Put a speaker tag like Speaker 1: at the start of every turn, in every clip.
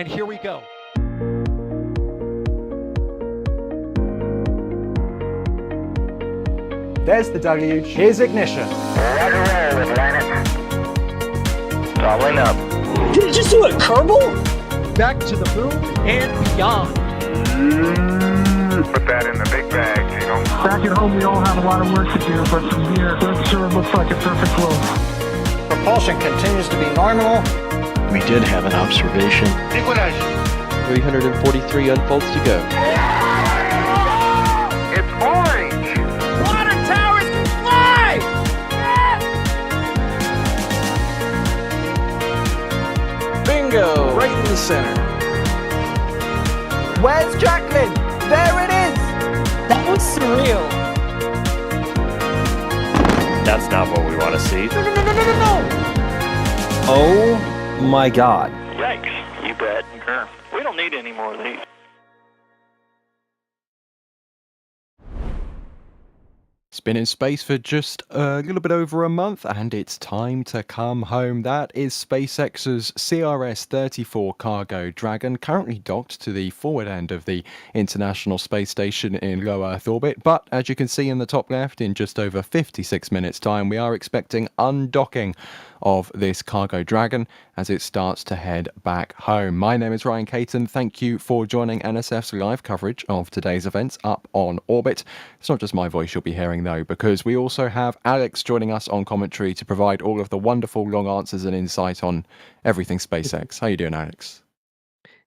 Speaker 1: and here we go.
Speaker 2: There's the W. Here's ignition.
Speaker 3: Roger roll, Atlantic. Doubling up.
Speaker 4: Did it just do a Kerbal?
Speaker 1: Back to the moon and beyond.
Speaker 3: Put that in the big bag, Gino.
Speaker 5: Back at home, we all have a lot of work to do, but from here, that sure looks like a perfect flow.
Speaker 4: Propulsion continues to be normal.
Speaker 6: We did have an observation.
Speaker 3: Equalize.
Speaker 6: 343 unfolds to go.
Speaker 3: It's orange.
Speaker 1: Water towers can fly!
Speaker 6: Bingo! Right in the center.
Speaker 2: Where's Jacqueline? There it is!
Speaker 4: That was surreal.
Speaker 7: That's not what we want to see.
Speaker 2: No!
Speaker 4: Oh my god.
Speaker 3: Yikes, you bet. Sure. We don't need any more of these.
Speaker 8: It's been in space for just a little bit over a month, and it's time to come home. That is SpaceX's CRS-34 cargo Dragon, currently docked to the forward end of the International Space Station in low Earth orbit. But as you can see in the top left, in just over 56 minutes' time, we are expecting undocking of this cargo Dragon as it starts to head back home. My name is Ryan Caton. Thank you for joining NSF's live coverage of today's events up on orbit. It's not just my voice you'll be hearing though, because we also have Alex joining us on commentary to provide all of the wonderful long answers and insight on everything SpaceX. How you doing, Alex?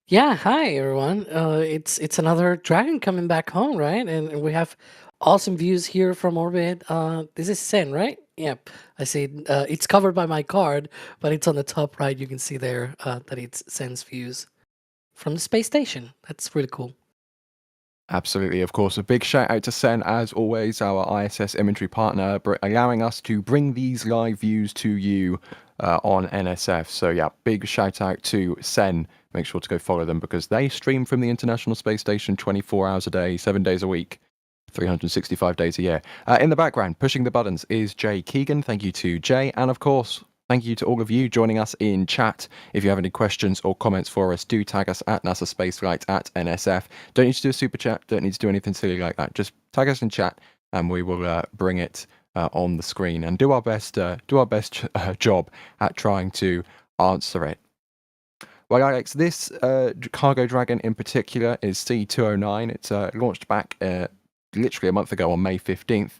Speaker 9: Yeah, hi everyone. It's another Dragon coming back home, right? And we have awesome views here from orbit. This is Sen, right? Yep. I see it's covered by my card, but it's on the top right. You can see there that it's Sen's views from the space station. That's really cool.
Speaker 8: Absolutely, of course. A big shout out to Sen, as always, our ISS imagery partner, allowing us to bring these live views to you on NSF. So yeah, big shout out to Sen. Make sure to go follow them because they stream from the International Space Station 24 hours a day, 7 days a week. 365 days a year. In the background, pushing the buttons is Jay Keegan. Thank you to Jay. And of course, thank you to all of you joining us in chat. If you have any questions or comments for us, do tag us at NASASpaceflight at NSF. Don't need to do a super chat. Don't need to do anything silly like that. Just tag us in chat and we will bring it on the screen and do our best job at trying to answer it. Well, Alex, this cargo Dragon in particular is C209. It's launched back literally a month ago on May 15th.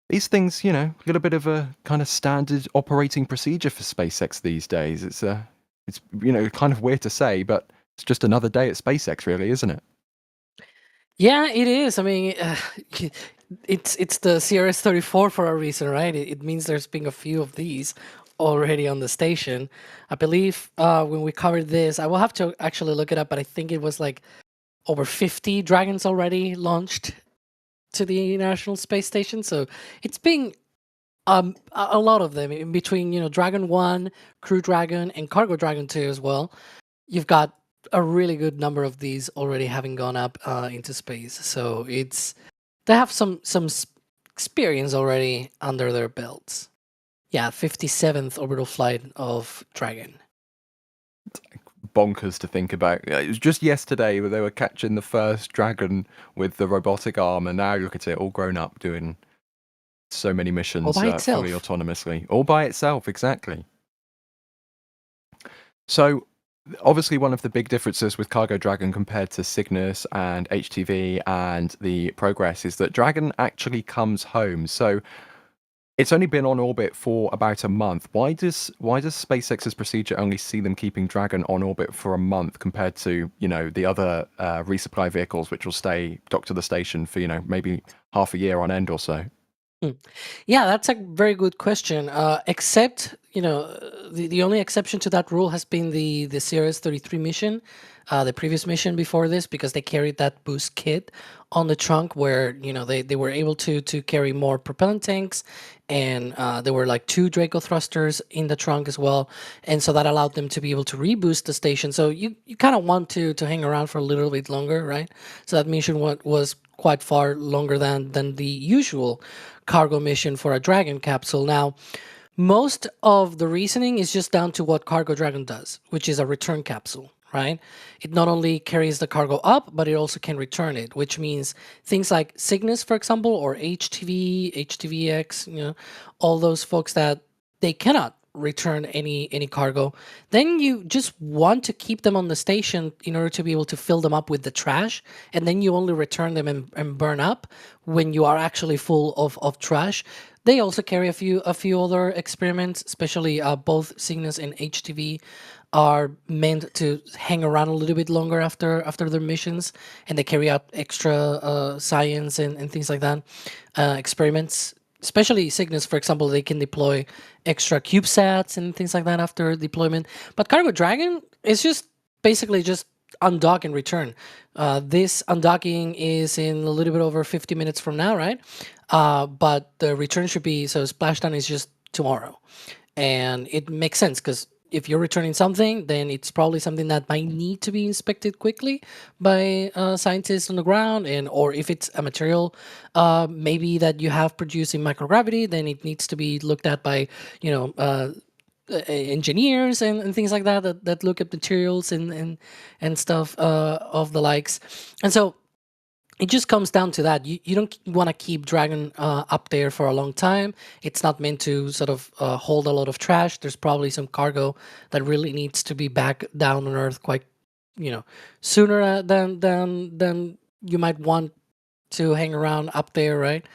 Speaker 8: These things, you know, a little bit of a kind of standard operating procedure for SpaceX these days. It's you know, kind of weird to say, but it's just another day at SpaceX, really, isn't it?
Speaker 9: Yeah, it is. I mean, it's the CRS-34 for a reason, right? It means there's been a few of these already on the station. I believe when we covered this, I will have to actually look it up, but I think it was like over 50 Dragons already launched to the International Space Station. So it's been a lot of them in between, you know, Dragon 1, Crew Dragon, and Cargo Dragon 2 as well. You've got a really good number of these already having gone up into space. So they have some experience already under their belts. Yeah, 57th orbital flight of Dragon.
Speaker 8: Bonkers to think about. It was just yesterday where they were catching the first Dragon with the robotic arm, and now look at it, all grown up, doing so many missions
Speaker 9: All by itself.
Speaker 8: fully autonomously. All by itself, exactly. So, obviously one of the big differences with Cargo Dragon compared to Cygnus and HTV and the Progress is that Dragon actually comes home. So, it's only been on orbit for about a month. Why does SpaceX's procedure only see them keeping Dragon on orbit for a month compared to, you know, the other resupply vehicles which will stay docked to the station for, you know, maybe half a year on end or so?
Speaker 9: Yeah, that's a very good question. Except, you know, the only exception to that rule has been the CRS-33 mission, the previous mission before this, because they carried that boost kit on the trunk where, you know, they were able to carry more propellant tanks, and there were like 2 Draco thrusters in the trunk as well, and so that allowed them to be able to reboost the station. So you kind of want to hang around for a little bit longer, right? So that mission was quite far longer than the usual cargo mission for a Dragon capsule. Now, most of the reasoning is just down to what Cargo Dragon does, which is a return capsule. right? It not only carries the cargo up, but it also can return it, which means things like Cygnus, for example, or HTV, HTVX, all those folks that they cannot return any cargo, then you just want to keep them on the station in order to be able to fill them up with the trash, and then you only return them and burn up when you are actually full of trash. They also carry a few other experiments, especially both Cygnus and HTV are meant to hang around a little bit longer after their missions, and they carry out extra science and things like that, experiments. Especially Cygnus, for example, they can deploy extra CubeSats and things like that after deployment. But Cargo Dragon is just basically just undock and return. This undocking is in a little bit over 50 minutes from now, right? But the return should be, so splashdown is just tomorrow. And it makes sense because if you're returning something, then it's probably something that might need to be inspected quickly by scientists on the ground, or if it's a material maybe that you have produced in microgravity, then it needs to be looked at by engineers and things like that look at materials and stuff of the likes. And so it just comes down to that. You don't want to keep Dragon up there for a long time. It's not meant to sort of hold a lot of trash. There's probably some cargo that really needs to be back down on Earth quite, sooner than you might want to hang around up there, right?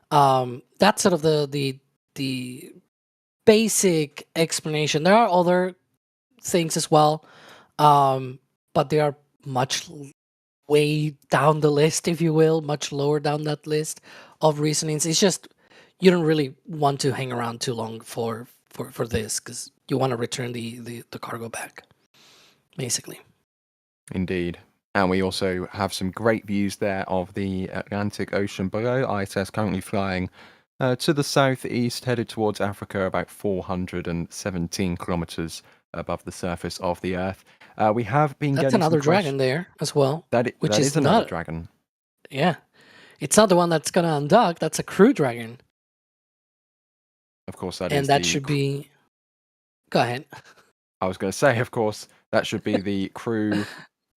Speaker 9: That's sort of the basic explanation. There are other things as well, but they are much way down the list, if you will, much lower down that list of reasonings. It's just you don't really want to hang around too long for this, because you want to return the cargo back, basically.
Speaker 8: Indeed. And we also have some great views there of the Atlantic Ocean below. ISS currently flying to the southeast, headed towards Africa, about 417 kilometers above the surface of the Earth. We have been
Speaker 9: That's
Speaker 8: getting
Speaker 9: another dragon there as well.
Speaker 8: That is another dragon.
Speaker 9: Yeah. It's not the one that's going to undock. That's a crew dragon.
Speaker 8: Of course, that
Speaker 9: and
Speaker 8: is.
Speaker 9: And that should be... Go ahead.
Speaker 8: I was going to say, of course, that should be the Crew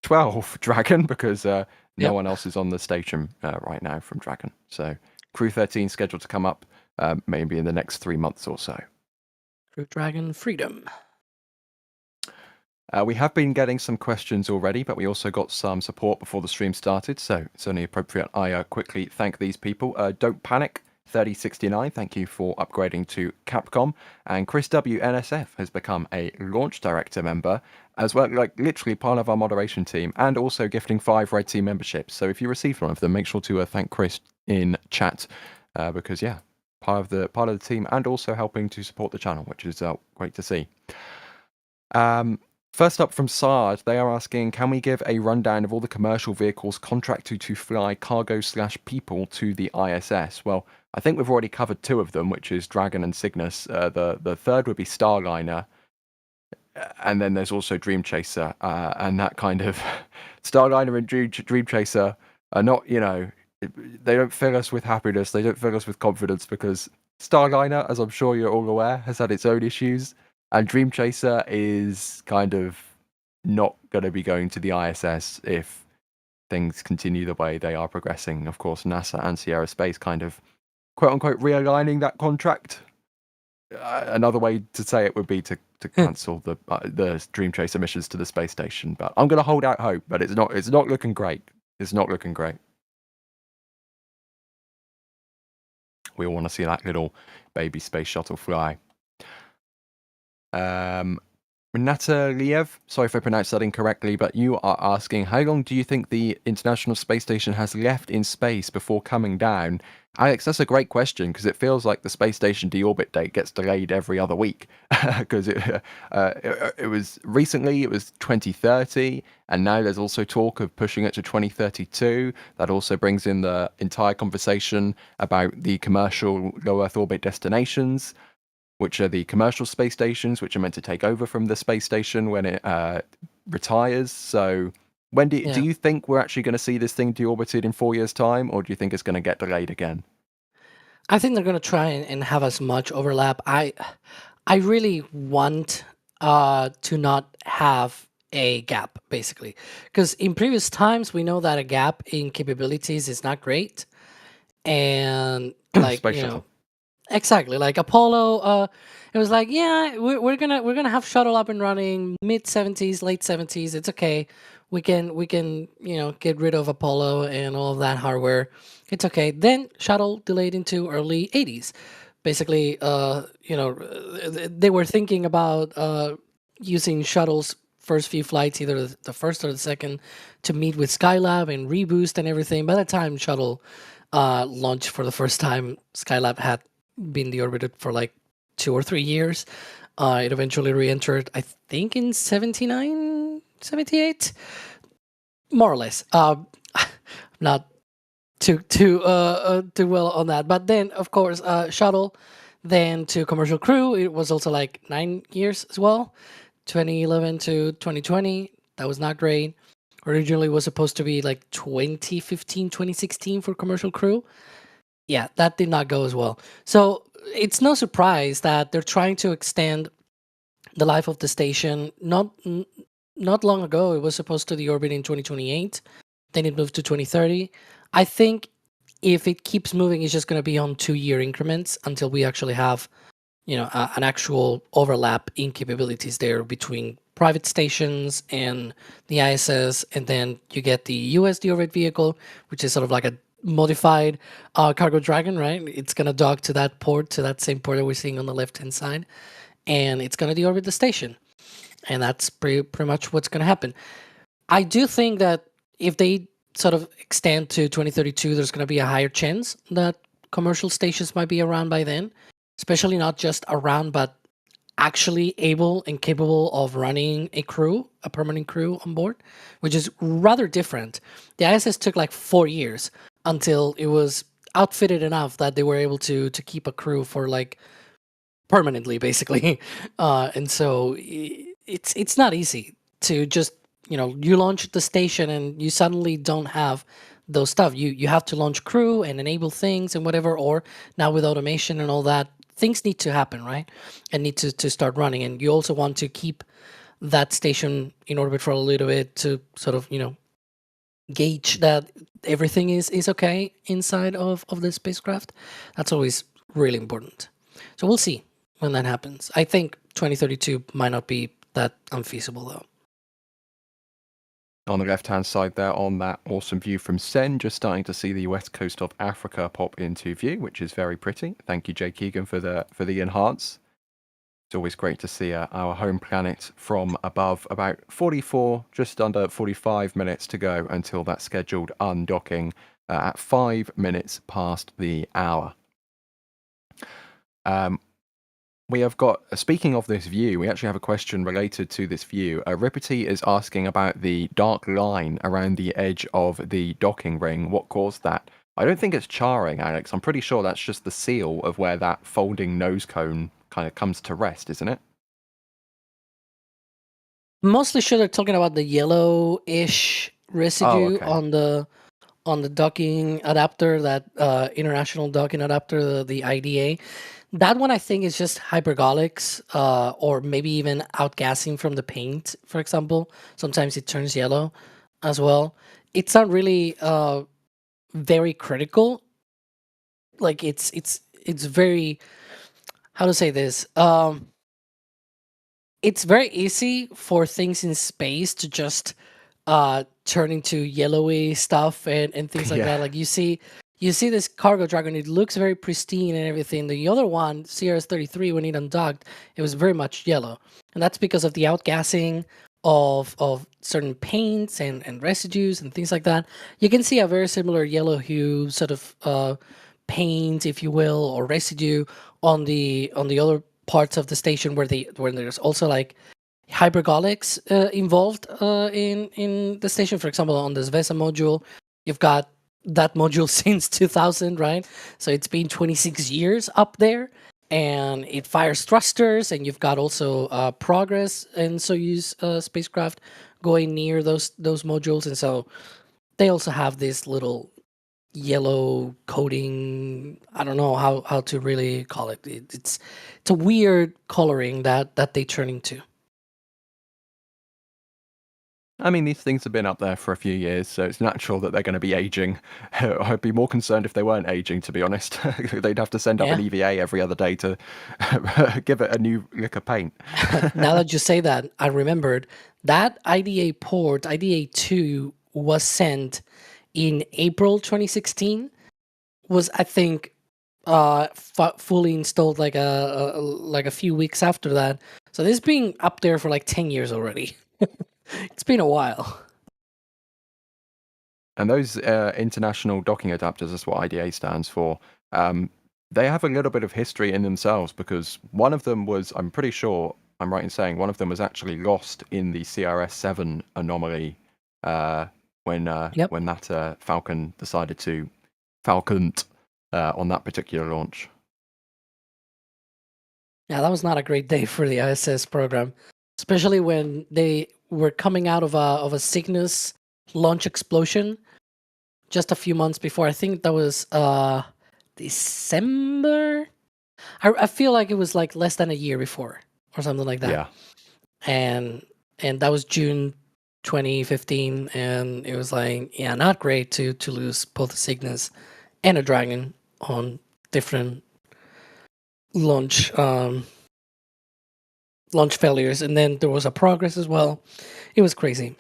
Speaker 8: 12 dragon, because no one else is on the station right now from Dragon. So Crew 13 scheduled to come up maybe in the next 3 months or so.
Speaker 9: Crew Dragon Freedom.
Speaker 8: We have been getting some questions already, but we also got some support before the stream started, so it's only appropriate I quickly thank these people. Don't Panic 3069, thank you for upgrading to Capcom, and Chris W NSF has become a launch director member, as well, like literally part of our moderation team, and also gifting 5 Red Team memberships. So if you received one of them, make sure to thank Chris in chat, because part of the team, and also helping to support the channel, which is great to see. First up from SARD, they are asking, can we give a rundown of all the commercial vehicles contracted to fly cargo/people to the ISS? Well, I think we've already covered 2 of them, which is Dragon and Cygnus. The third would be Starliner. And then there's also Dream Chaser. And that kind of... Starliner and Dream Chaser are not, they don't fill us with happiness. They don't fill us with confidence, because Starliner, as I'm sure you're all aware, has had its own issues. And Dream Chaser is kind of not going to be going to the ISS if things continue the way they are progressing. Of course, NASA and Arianespace kind of, quote-unquote, realigning that contract. Another way to say it would be to cancel the Dream Chaser missions to the space station. But I'm going to hold out hope, but it's not looking great. It's not looking great. We all want to see that little baby space shuttle fly. Renata Liev, sorry if I pronounced that incorrectly, but you are asking, how long do you think the International Space Station has left in space before coming down? Alex, that's a great question, because it feels like the space station deorbit date gets delayed every other week. Because it was recently, it was 2030, and now there's also talk of pushing it to 2032. That also brings in the entire conversation about the commercial low Earth orbit destinations, which are the commercial space stations, which are meant to take over from the space station when it retires. So when do you think we're actually going to see this thing deorbited in 4 years' time, or do you think it's going to get delayed again?
Speaker 9: I think they're going to try and have as much overlap. I really want to not have a gap, basically. Because in previous times, we know that a gap in capabilities is not great. And like,
Speaker 8: Space
Speaker 9: you know,
Speaker 8: shuttle.
Speaker 9: exactly, like Apollo, it was like, yeah, we're gonna have shuttle up and running mid 70s, late 70s. It's okay. We can get rid of Apollo and all of that hardware. It's okay. Then shuttle delayed into early 80s. Basically, they were thinking about using shuttles first few flights, either the first or the second, to meet with Skylab and reboost and everything. By the time shuttle launched for the first time, Skylab had been deorbited for like 2 or 3 years. It eventually re-entered, I think, in 79, 78, more or less. Not too well on that, but then of course shuttle, then to commercial crew. It was also like 9 years as well, 2011 to 2020. That was not great. Originally was supposed to be like 2015, 2016 for commercial crew. Yeah, that did not go as well. So it's no surprise that they're trying to extend the life of the station. Not long ago, it was supposed to deorbit in 2028. Then it moved to 2030. I think if it keeps moving, it's just going to be on 2-year increments until we actually have, an actual overlap in capabilities there between private stations and the ISS. And then you get the US deorbit vehicle, which is sort of like a modified cargo dragon, right? It's going to dock to that port, to that same port that we're seeing on the left-hand side. And it's going to deorbit the station. And that's pretty much what's going to happen. I do think that if they sort of extend to 2032, there's going to be a higher chance that commercial stations might be around by then, especially not just around, but actually able and capable of running a permanent crew on board, which is rather different. The ISS took like 4 years until it was outfitted enough that they were able to keep a crew for like permanently, basically. And so it's not easy to just, you launch the station and you suddenly don't have those stuff. You have to launch crew and enable things and whatever, or now with automation and all that, things need to happen, right? And need to start running. And you also want to keep that station in orbit for a little bit to sort of, gauge that everything is okay inside of the spacecraft. That's always really important. So we'll see when that happens. I think 2032 might not be that unfeasible though.
Speaker 8: On the left-hand side there, on that awesome view from Sen, just starting to see the west coast of Africa pop into view, which is very pretty. Thank you, Jay Keegan, for the enhance. It's always great to see our home planet from above. About 44, just under 45 minutes to go until that scheduled undocking at 5 minutes past the hour. We have got, speaking of this view, we actually have a question related to this view. Ripety is asking about the dark line around the edge of the docking ring. What caused that? I don't think it's charring, Alex. I'm pretty sure that's just the seal of where that folding nose cone kind of comes to rest, isn't it?
Speaker 9: Mostly sure they're talking about the yellowish residue on the docking adapter, that international docking adapter, the IDA. That one I think is just hypergolics, or maybe even outgassing from the paint, for example. Sometimes it turns yellow as well. It's not really very critical. Like it's very, how to say this? It's very easy for things in space to just turn into yellowy stuff and things like that. Like you see this cargo dragon, it looks very pristine and everything. The other one, CRS-34, when it undocked, it was very much yellow. And that's because of the outgassing of certain paints and residues and things like that. You can see a very similar yellow hue sort of paint, if you will, or residue on the other parts of the station where there's also like hypergolics involved in the station. For example, on this VESA module, you've got that module since 2000, right? So it's been 26 years up there, and it fires thrusters, and you've got also Progress and Soyuz spacecraft going near those modules, and so they also have this little yellow coating. I don't know how to really call it. It's a weird coloring that they turn into.
Speaker 8: I mean, these things have been up there for a few years, so it's natural that they're going to be aging. I'd be more concerned if they weren't aging, to be honest. They'd have to send up
Speaker 9: Yeah.
Speaker 8: an EVA every other day to give it a new lick of paint.
Speaker 9: Now that you say that, I remembered that IDA port, IDA 2, was sent in April 2016. Was, I think, fully installed like a few weeks after that. So this has been up there for like 10 years already. It's been a while.
Speaker 8: And those international docking adapters, that's what IDA stands for. They have a little bit of history in themselves because one of them was, I'm pretty sure, I'm right in saying, one of them was actually lost in the CRS-7 anomaly when that Falcon decided to falconed on that particular launch.
Speaker 9: Yeah, that was not a great day for the ISS program, especially when they were coming out of a Cygnus launch explosion just a few months before. I think that was December. I feel like it was like less than a year before or something like that.
Speaker 8: Yeah.
Speaker 9: And that was June 2015, and it was like, yeah, not great to lose both a Cygnus and a Dragon on different launch failures. And then there was a Progress as well. It was crazy.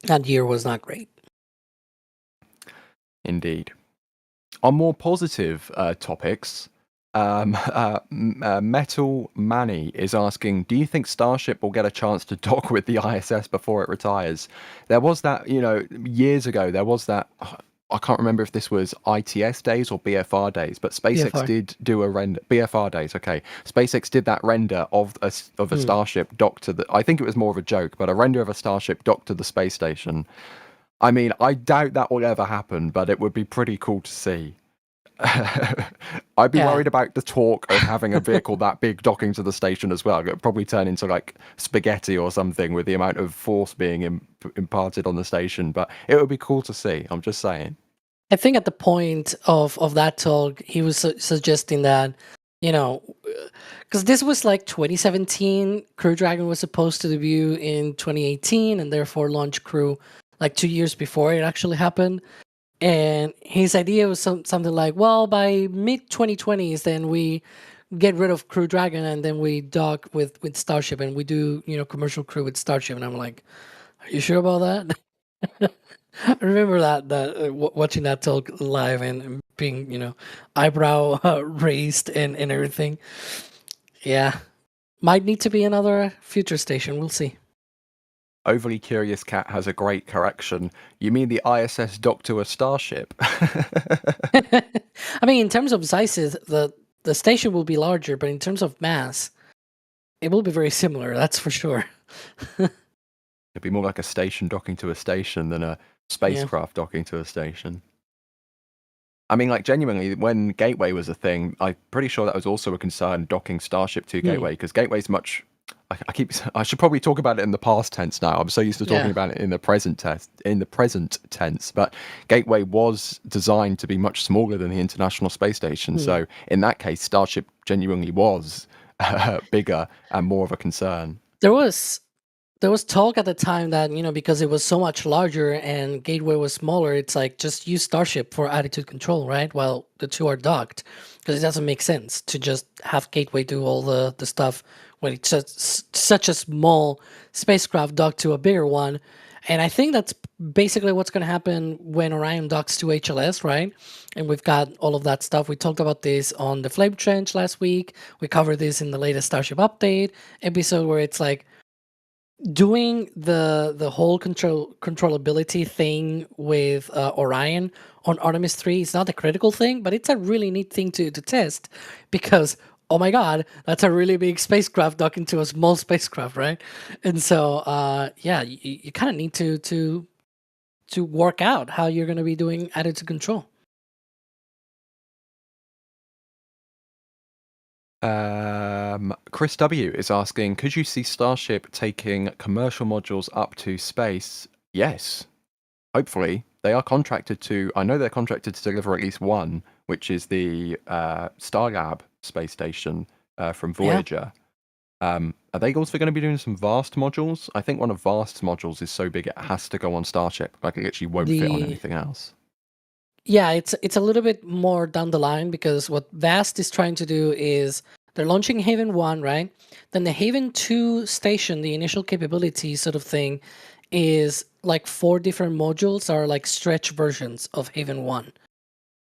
Speaker 9: That year was not great.
Speaker 8: Indeed. On more positive topics, Metal Manny is asking, do you think Starship will get a chance to dock with the ISS before it retires? There was that, years ago, there was that, I can't remember if this was ITS days or BFR days, but SpaceX
Speaker 9: BFR.
Speaker 8: did do a render. BFR days, okay. SpaceX did that render of a Starship docked to the, I think it was more of a joke, but a render of a Starship docked to the space station. I mean, I doubt that will ever happen, but it would be pretty cool to see. I'd be worried about the talk of having a vehicle that big docking to the station as well. It would probably turn into like spaghetti or something with the amount of force being imparted on the station, but it would be cool to see. I'm just saying.
Speaker 9: I think at the point of that talk, he was suggesting that, because this was like 2017, Crew Dragon was supposed to debut in 2018, and therefore launch Crew like 2 years before it actually happened. And his idea was something like, well, by mid 2020s, then we get rid of Crew Dragon and then we dock with Starship and we do, commercial crew with Starship. And I'm like, are you sure about that? I remember that watching that talk live and being, eyebrow raised and everything. Yeah. Might need to be another future station. We'll see.
Speaker 8: Overly Curious Cat has a great correction. You mean the ISS docked to a Starship?
Speaker 9: I mean, in terms of sizes, the station will be larger, but in terms of mass, it will be very similar, that's for sure.
Speaker 8: It'd be more like a station docking to a station than a spacecraft docking to a station. I mean, like, genuinely, when Gateway was a thing, I'm pretty sure that was also a concern, docking Starship to Gateway, because Gateway's much... I should probably talk about it in the past tense now. I'm so used to talking about it in the present tense. But Gateway was designed to be much smaller than the International Space Station. So in that case, Starship genuinely was bigger and more of a concern.
Speaker 9: There was talk at the time that, because it was so much larger and Gateway was smaller, it's like just use Starship for attitude control, right? While the two are docked, because it doesn't make sense to just have Gateway do all the stuff when it's just such a small spacecraft docked to a bigger one. And I think that's basically what's going to happen when Orion docks to HLS, right? And we've got all of that stuff. We talked about this on the Flame Trench last week. We covered this in the latest Starship Update episode, where it's like doing the whole controllability thing with Orion on Artemis 3 is not a critical thing, but it's a really neat thing to test, because oh my god, that's a really big spacecraft docking to a small spacecraft, right? And so you kind of need to work out how you're going to be doing attitude control.
Speaker 8: Chris W is asking, could you see Starship taking commercial modules up to space? Yes, hopefully. They are contracted to, I know they're contracted to deliver at least one, which is the Starlab space station from Voyager. Are they also going to be doing some Vast modules? I think one of Vast's modules is so big it has to go on Starship. Like, it actually won't fit on anything else.
Speaker 9: Yeah, it's a little bit more down the line, because what Vast is trying to do is they're launching Haven 1, right? Then the Haven 2 station, the initial capability sort of thing, is like 4 different modules are like stretch versions of Haven 1.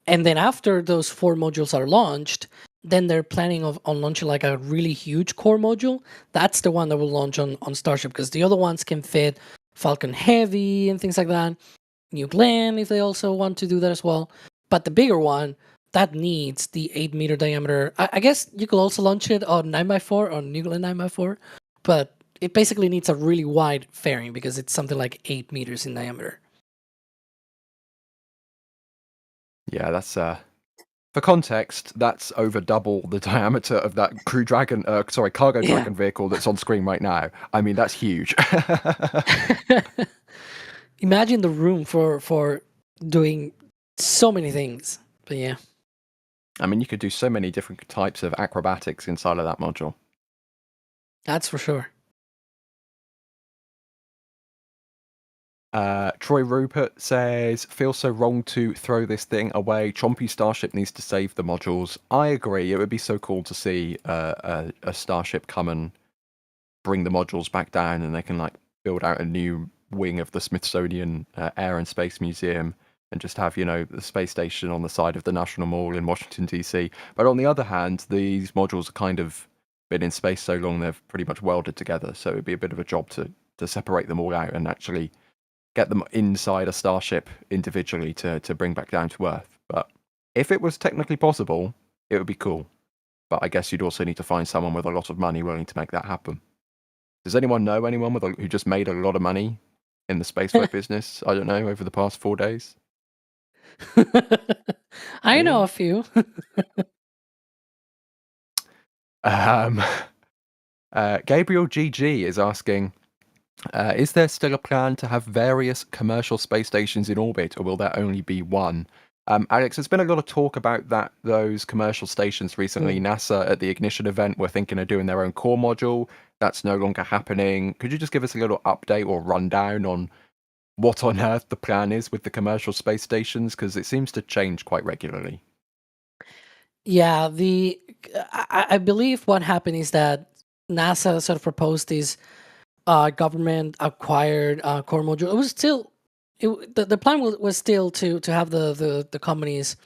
Speaker 9: And then after those 4 modules are launched, then they're planning on launching like a really huge core module. That's the one that will launch on Starship, because the other ones can fit Falcon Heavy and things like that. New Glenn, if they also want to do that as well. But the bigger one, that needs the 8-meter diameter. I guess you could also launch it on 9x4, on New Glenn 9x4, but it basically needs a really wide fairing because it's something like 8 meters in diameter.
Speaker 8: Yeah, that's for context, that's over double the diameter of that cargo dragon vehicle that's on screen right now. I mean, that's huge.
Speaker 9: Imagine the room for doing so many things. But yeah.
Speaker 8: I mean, you could do so many different types of acrobatics inside of that module.
Speaker 9: That's for sure.
Speaker 8: Troy Rupert says, feels so wrong to throw this thing away. Chompy Starship needs to save the modules. I agree. It would be so cool to see a Starship come and bring the modules back down, and they can like build out a new wing of the Smithsonian Air and Space Museum and just have, you know, the space station on the side of the National Mall in Washington, D.C. But on the other hand, these modules are kind of been in space so long they've pretty much welded together. So it'd be a bit of a job to separate them all out and actually get them inside a Starship individually to bring back down to Earth. But if it was technically possible, it would be cool. But I guess you'd also need to find someone with a lot of money willing to make that happen. Does anyone know anyone who just made a lot of money in the spaceflight business? I don't know, over the past 4 days?
Speaker 9: I know a few.
Speaker 8: Gabriel GG is asking, is there still a plan to have various commercial space stations in orbit, or will there only be one? Alex, there's been a lot of talk about those commercial stations recently. NASA at the Ignition event were thinking of doing their own core module. That's no longer happening. Could you just give us a little update or rundown on what on earth the plan is with the commercial space stations? Because it seems to change quite regularly.
Speaker 9: Yeah, I believe what happened is that NASA sort of proposed this government acquired core module. It was still the plan was still to have the companies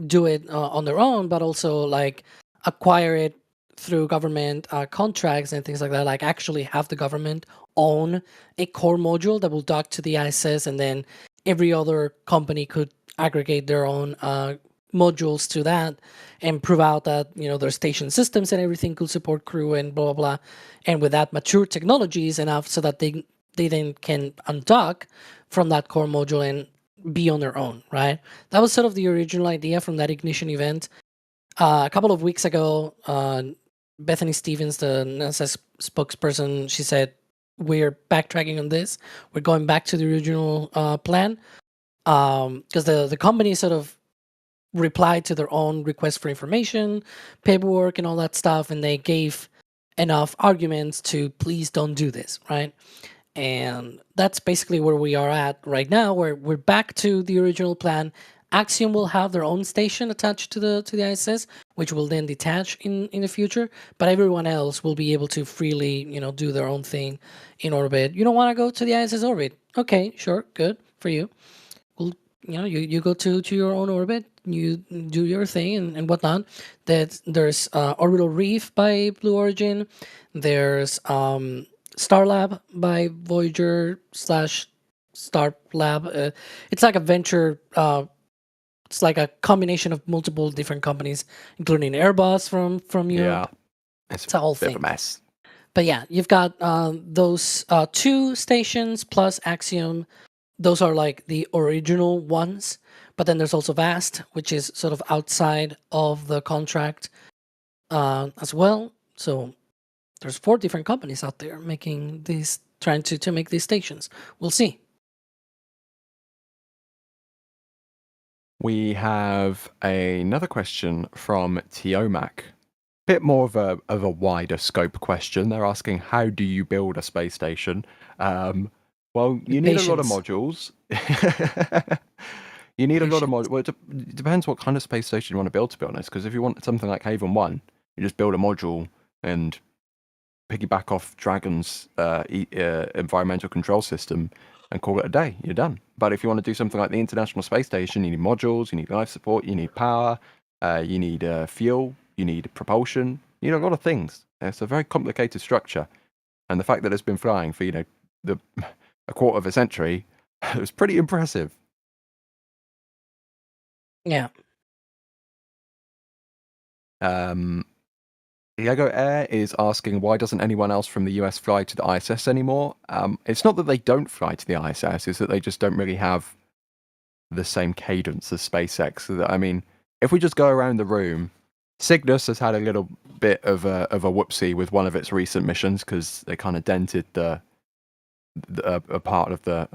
Speaker 9: do it on their own, but also like acquire it through government contracts and things like that. Like actually have the government own a core module that will dock to the ISS, and then every other company could aggregate their own modules to that and prove out that, you know, their station systems and everything could support crew and blah blah blah, and with that mature technologies enough so that they then can undock from that core module and be on their own, right? That was sort of the original idea from that Ignition event. A couple of weeks ago, Bethany Stevens, the NASA spokesperson, she said, we're backtracking on this. We're going back to the original plan, because the company sort of replied to their own request for information, paperwork, and all that stuff, and they gave enough arguments to please don't do this, right? And that's basically where we are at right now, where we're back to the original plan. Axiom will have their own station attached to the ISS, which will then detach in the future, but everyone else will be able to freely, you know, do their own thing in orbit. You don't want to go to the ISS orbit? Okay, sure, good for you. Well, you know, you go to your own orbit, you do your thing and whatnot. That there's Orbital Reef by Blue Origin. There's Starlab by Voyager / Starlab. It's like a venture. It's like a combination of multiple different companies, including Airbus from Europe.
Speaker 8: Yeah,
Speaker 9: it's a whole
Speaker 8: bit
Speaker 9: thing.
Speaker 8: of a mess.
Speaker 9: But yeah, you've got those 2 stations plus Axiom. Those are like the original ones. But then there's also Vast, which is sort of outside of the contract as well. So there's 4 different companies out there making these, trying to make these stations. We'll see.
Speaker 8: We have another question from Tiomac. bit more of a wider scope question. They're asking, how do you build a space station? Well, you need a lot of modules. You need a lot of modules. Well, it depends what kind of space station you want to build, to be honest. Because if you want something like Haven 1, you just build a module and piggyback off Dragon's environmental control system and call it a day. You're done. But if you want to do something like the International Space Station, you need modules, you need life support, you need power, you need fuel, you need propulsion, you need a lot of things. It's a very complicated structure. And the fact that it's been flying for, a quarter of a century, it was pretty impressive.
Speaker 9: Yeah.
Speaker 8: Diego Air is asking, why doesn't anyone else from the US fly to the ISS anymore? It's not that they don't fly to the ISS, it's that they just don't really have the same cadence as SpaceX. I mean, if we just go around the room, Cygnus has had a little bit of a whoopsie with one of its recent missions because they kind of dented a part of the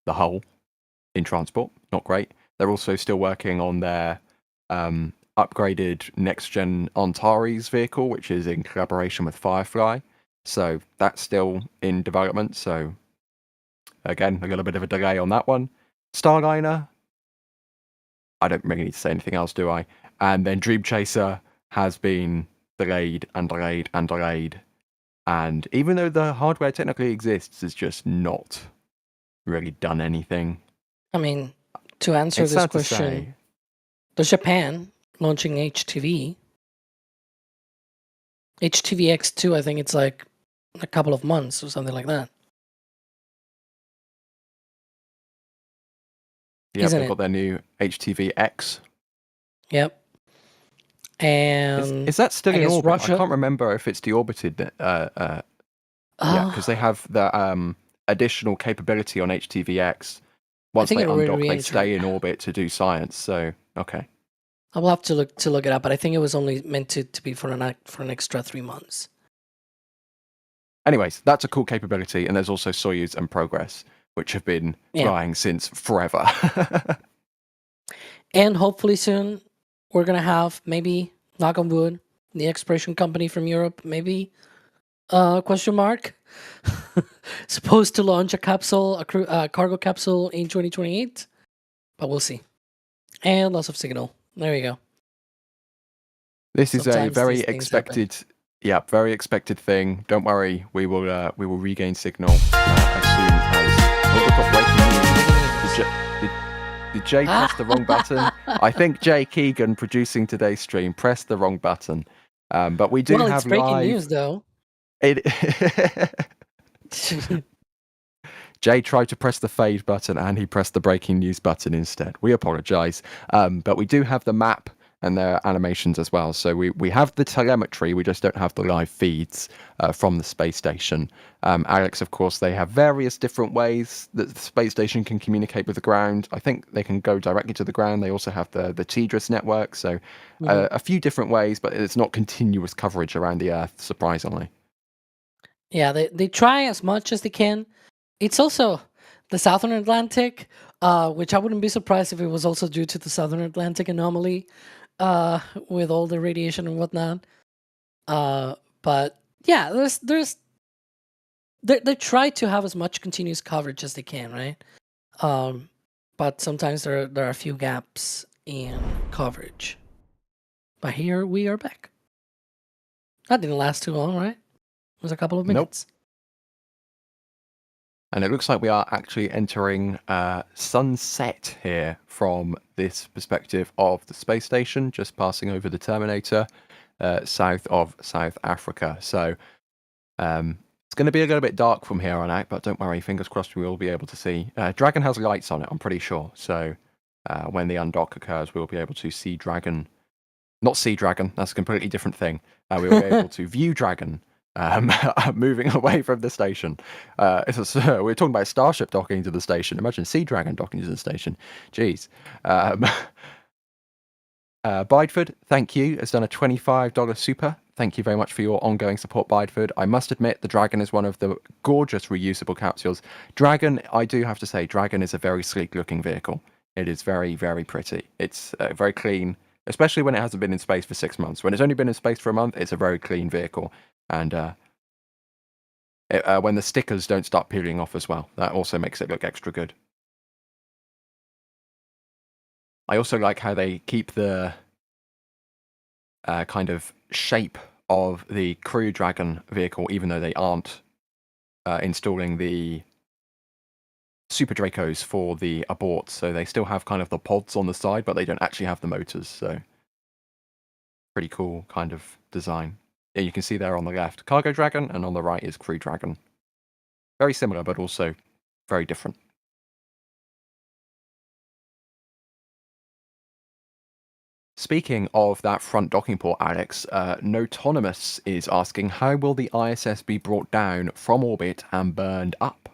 Speaker 8: hull in transport. Not great. They're also still working on their upgraded next-gen Antares vehicle, which is in collaboration with Firefly. So that's still in development. So again, a little bit of a delay on that one. Starliner, I don't really need to say anything else, do I? And then Dream Chaser has been delayed and delayed and delayed. And even though the hardware technically exists, it's just not really done anything.
Speaker 9: I mean, to answer this question, does Japan launching HTV X2, I think it's like a couple of months or something like that.
Speaker 8: Yeah, they've got their new HTV-X.
Speaker 9: Yep. And
Speaker 8: is that still in orbit?
Speaker 9: Russia...
Speaker 8: I can't remember if it's deorbited. Yeah, because they have the additional capability on HTV-X. Once they undock, they stay in orbit to do science. So, okay.
Speaker 9: I will have to look it up, but I think it was only meant to be for an extra 3 months.
Speaker 8: Anyways, that's a cool capability, and there's also Soyuz and Progress, which have been flying since forever.
Speaker 9: And hopefully soon, we're gonna have, maybe, knock on wood, the exploration company from Europe, maybe, question mark, supposed to launch a cargo capsule in 2028, but we'll see. And loss of signal. There you go.
Speaker 8: This is a very expected, very expected thing. Don't worry, we will regain signal as soon as. Did Jay press the wrong button? I think Jay Keegan, producing today's stream, pressed the wrong button. But we do have
Speaker 9: it's breaking
Speaker 8: live
Speaker 9: news, though.
Speaker 8: Jay tried to press the fade button and he pressed the breaking news button instead. We apologize. But we do have the map and their animations as well. So we have the telemetry, we just don't have the live feeds from the space station. Alex, of course, they have various different ways that the space station can communicate with the ground. I think they can go directly to the ground. They also have the TDRS network. So a few different ways, but it's not continuous coverage around the Earth, surprisingly.
Speaker 9: Yeah, they try as much as they can. It's also the Southern Atlantic, which I wouldn't be surprised if it was also due to the Southern Atlantic anomaly with all the radiation and whatnot. But yeah, they try to have as much continuous coverage as they can, right? But sometimes there are a few gaps in coverage. But here we are back. That didn't last too long, right? It was a couple of minutes.
Speaker 8: Nope. And it looks like we are actually entering sunset here from this perspective of the space station, just passing over the Terminator south of South Africa. So it's going to be a little bit dark from here on out, but don't worry, fingers crossed we will be able to see. Dragon has lights on it, I'm pretty sure. So when the undock occurs, we'll be able to see Dragon. Not see Dragon, that's a completely different thing. We'll be able to view Dragon moving away from the station. We're talking about Starship docking to the station. Imagine Sea Dragon docking to the station. Jeez. Bideford, thank you, has done a $25 super. Thank you very much for your ongoing support, Bideford. I must admit, the Dragon is one of the gorgeous reusable capsules. Dragon, I do have to say, Dragon is a very sleek looking vehicle. It is very, very pretty. It's very clean. especially when it hasn't been in space for 6 months. When it's only been in space for a month, it's a very clean vehicle. And when the stickers don't start peeling off as well, that also makes it look extra good. I also like how they keep the kind of shape of the Crew Dragon vehicle, even though they aren't installing the Super Dracos for the aborts. So they still have kind of the pods on the side, but they don't actually have the motors. So pretty cool kind of design. Yeah, you can see there on the left, Cargo Dragon, and on the right is Crew Dragon. Very similar, but also very different. Speaking of that front docking port, Alex, Notonomous is asking, how will the ISS be brought down from orbit and burned up?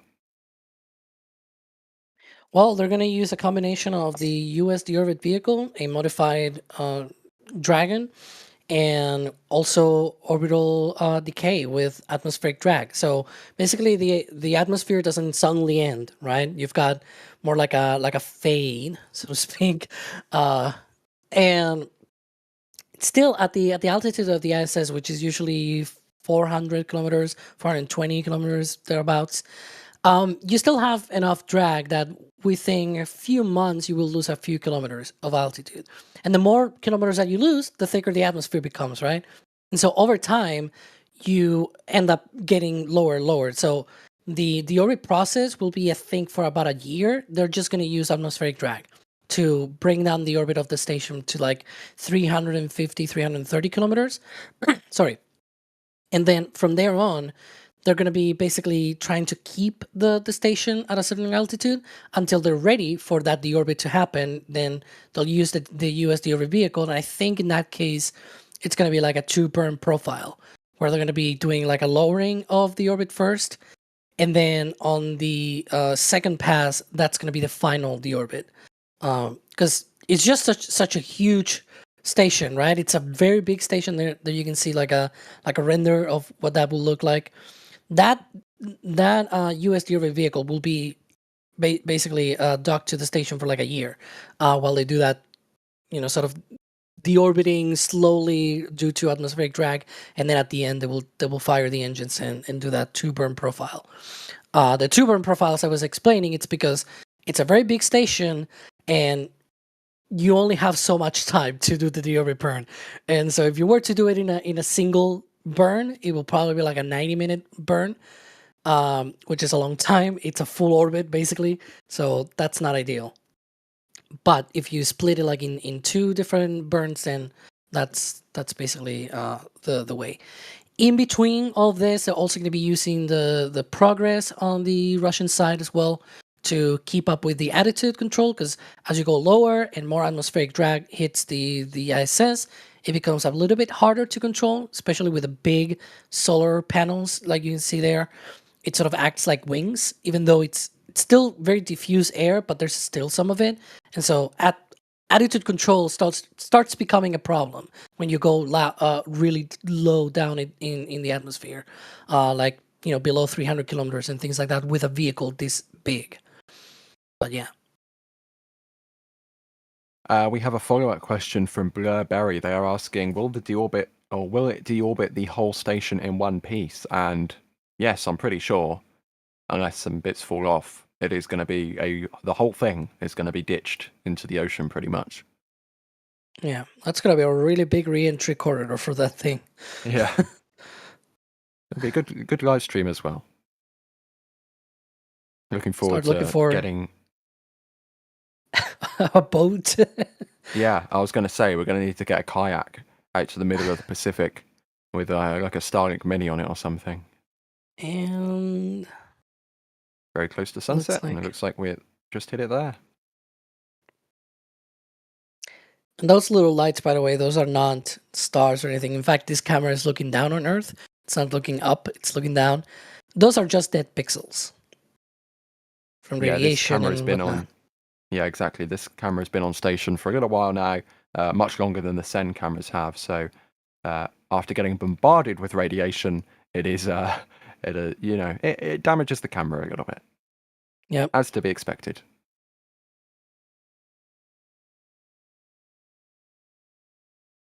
Speaker 9: Well, they're going to use a combination of the US deorbit vehicle, a modified Dragon, and also orbital decay with atmospheric drag. So basically, the atmosphere doesn't suddenly end, right? You've got more like a fade, so to speak, and still at the altitude of the ISS, which is usually 400 kilometers, 420 kilometers thereabouts. You still have enough drag that within a few months you will lose a few kilometers of altitude. And the more kilometers that you lose, the thicker the atmosphere becomes, right? And so over time, you end up getting lower and lower. So the orbit process will be, I think, for about a year. They're just going to use atmospheric drag to bring down the orbit of the station to like 350, 330 kilometers. Sorry. And then from there on, they're going to be basically trying to keep the station at a certain altitude until they're ready for that deorbit to happen. Then they'll use the US deorbit vehicle. And I think in that case, it's going to be like a 2-burn profile where they're going to be doing like a lowering of the orbit first. And then on the second pass, that's going to be the final deorbit. Because it's just such a huge station, right? It's a very big station. There you can see like a render of what that will look like. That US deorbit vehicle will be basically docked to the station for like a year while they do that, sort of deorbiting slowly due to atmospheric drag, and then at the end they will fire the engines and do that 2-burn profile. The 2-burn profiles I was explaining, it's because it's a very big station and you only have so much time to do the deorbit burn, and so if you were to do it in a single burn, it will probably be like a 90-minute burn, which is a long time. It's a full orbit basically, so that's not ideal. But if you split it like in 2 different burns, then that's basically the way. In between all of this, they're also going to be using the progress on the Russian side as well to keep up with the attitude control, because as you go lower and more atmospheric drag hits the ISS, it becomes a little bit harder to control, especially with the big solar panels like you can see there. It sort of acts like wings, even though it's still very diffuse air, but there's still some of it. And so attitude control starts becoming a problem when you go really low down in the atmosphere, like below 300 kilometers and things like that with a vehicle this big. But yeah.
Speaker 8: We have a follow-up question from Blurberry. They are asking, will it deorbit the whole station in one piece? And yes, I'm pretty sure, unless some bits fall off, it is going to be the whole thing is going to be ditched into the ocean pretty much.
Speaker 9: Yeah, that's going to be a really big re-entry corridor for that thing.
Speaker 8: Yeah. It'll be a good live stream as well. Looking forward to getting
Speaker 9: a boat.
Speaker 8: Yeah, I was going to say, we're going to need to get a kayak out to the middle of the Pacific with like a Starlink Mini on it or something.
Speaker 9: And
Speaker 8: very close to sunset, and it looks like we just hit it there.
Speaker 9: And those little lights, by the way, those are not stars or anything. In fact, this camera is looking down on Earth. It's not looking up, it's looking down. Those are just dead pixels from radiation and whatnot.
Speaker 8: Yeah, exactly. This camera's been on station for a little while now, much longer than the SEN cameras have. So after getting bombarded with radiation, it is, it damages the camera a little bit.
Speaker 9: Yep.
Speaker 8: As to be expected.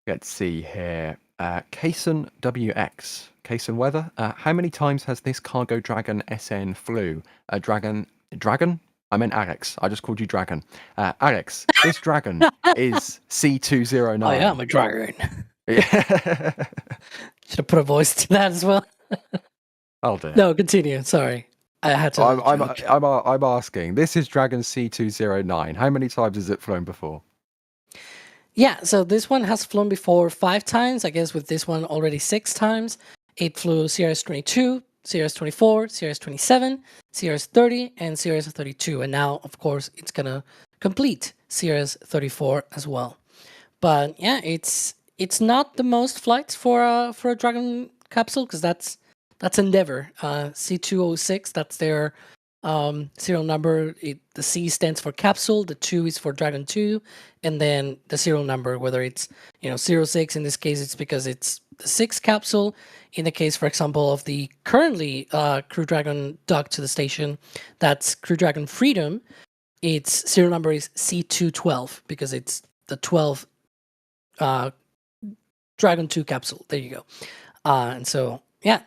Speaker 8: Let's see here. Kaysen WX. Kaysen Weather. How many times has this Cargo Dragon SN flew? Dragon? I meant Alex. I just called you Dragon. Alex, this Dragon is C209.
Speaker 9: I am a dragon.
Speaker 8: Yeah.
Speaker 9: Should have put a voice to that as well.
Speaker 8: I'll do it.
Speaker 9: No, continue. Sorry. I had to.
Speaker 8: I'm asking. This is Dragon C209. How many times has it flown before?
Speaker 9: Yeah, so this one has flown before 5 times. I guess with this one already 6 times. It flew CRS-22, CRS-24, CRS-27, CRS-30, and CRS-32. And now, of course, it's going to complete CRS-34 as well. But yeah, it's not the most flights for a Dragon capsule, because that's Endeavour. C206, that's their serial number. The C stands for capsule, the 2 is for Dragon 2, and then the serial number, whether it's 06 in this case, it's because it's the 6th capsule. In the case, for example, of the currently Crew Dragon docked to the station, that's Crew Dragon Freedom. Its serial number is C212 because it's the 12th Dragon 2 capsule. There you go. And so yeah.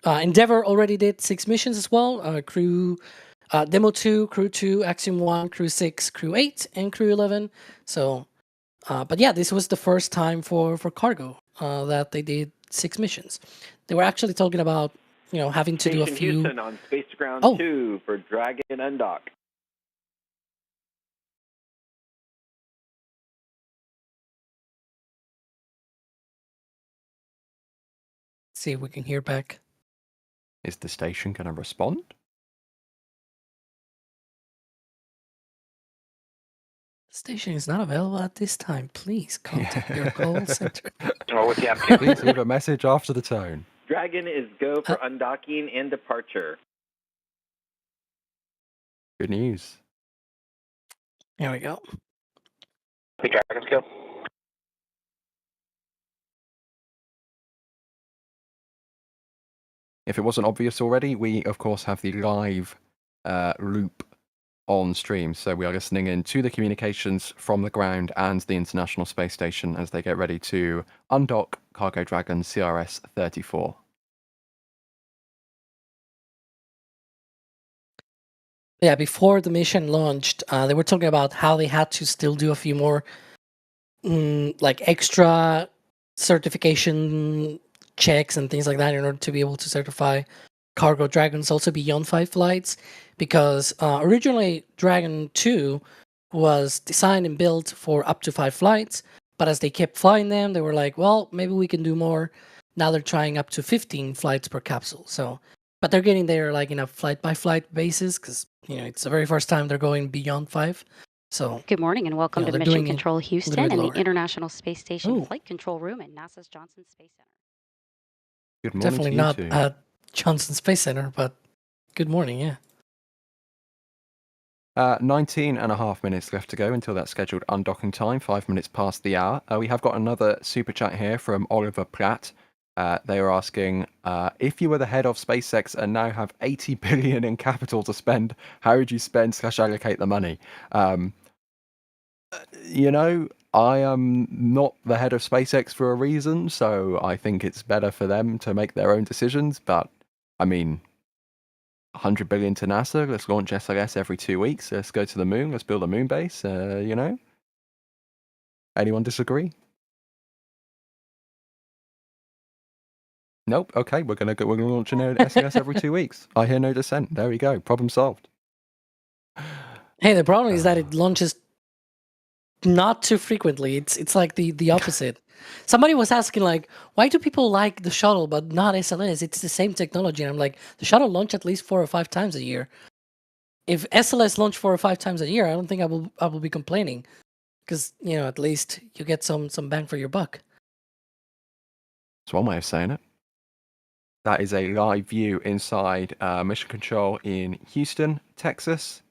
Speaker 9: Endeavour already did 6 missions as well. Crew Demo 2, Crew 2, Axiom 1, Crew 6, Crew 8, and Crew 11. So, but yeah, this was the first time for cargo that they did 6 missions. They were actually talking about, having to do a few...
Speaker 10: Houston on Space Ground 2 for Dragon Undock.
Speaker 9: See if we can hear back.
Speaker 8: Is the station going to respond?
Speaker 9: The station is not available at this time. Please contact your call center.
Speaker 10: Oh, what's happening?
Speaker 8: Please leave a message after the tone.
Speaker 10: Dragon is go for undocking and departure.
Speaker 8: Good news.
Speaker 9: There we go.
Speaker 10: The Dragon's kill.
Speaker 8: If it wasn't obvious already, we of course have the live loop on stream. So we are listening in to the communications from the ground and the International Space Station as they get ready to undock Cargo Dragon CRS-34.
Speaker 9: Yeah, before the mission launched, they were talking about how they had to still do a few more extra certification checks and things like that in order to be able to certify Cargo Dragons also beyond 5 flights, because originally Dragon 2 was designed and built for up to 5 flights, but as they kept flying them, they were like, well, maybe we can do more. Now they're trying up to 15 flights per capsule. So, but they're getting there in a flight by flight basis, because it's the very first time they're going beyond 5. So
Speaker 11: good morning and welcome to Mission Control Houston and the International Space Station Flight Control Room at NASA's Johnson Space Center.
Speaker 8: Good morning.
Speaker 9: Definitely not at Johnson Space Center, but good morning, yeah.
Speaker 8: 19.5 minutes left to go until that scheduled undocking time, 5 minutes past the hour. We have got another super chat here from Oliver Platt. They are asking, if you were the head of SpaceX and now have 80 billion in capital to spend, how would you spend/allocate the money? I am not the head of SpaceX for a reason, so I think it's better for them to make their own decisions. But, 100 billion to NASA, let's launch SLS every 2 weeks, let's go to the moon, let's build a moon base, Anyone disagree? Nope, okay, we're gonna launch an SLS every 2 weeks. I hear no dissent. There we go, problem solved.
Speaker 9: Hey, the problem is that it launches not too frequently. It's like the opposite. Somebody was asking why do people like the shuttle but not SLS? It's the same technology. And I'm like, the shuttle launch at least 4 or 5 times a year. If SLS launched 4 or 5 times a year, I don't think I will be complaining, because at least you get some bang for your buck.
Speaker 8: That's one way of saying it. That is a live view inside Mission Control in Houston, Texas.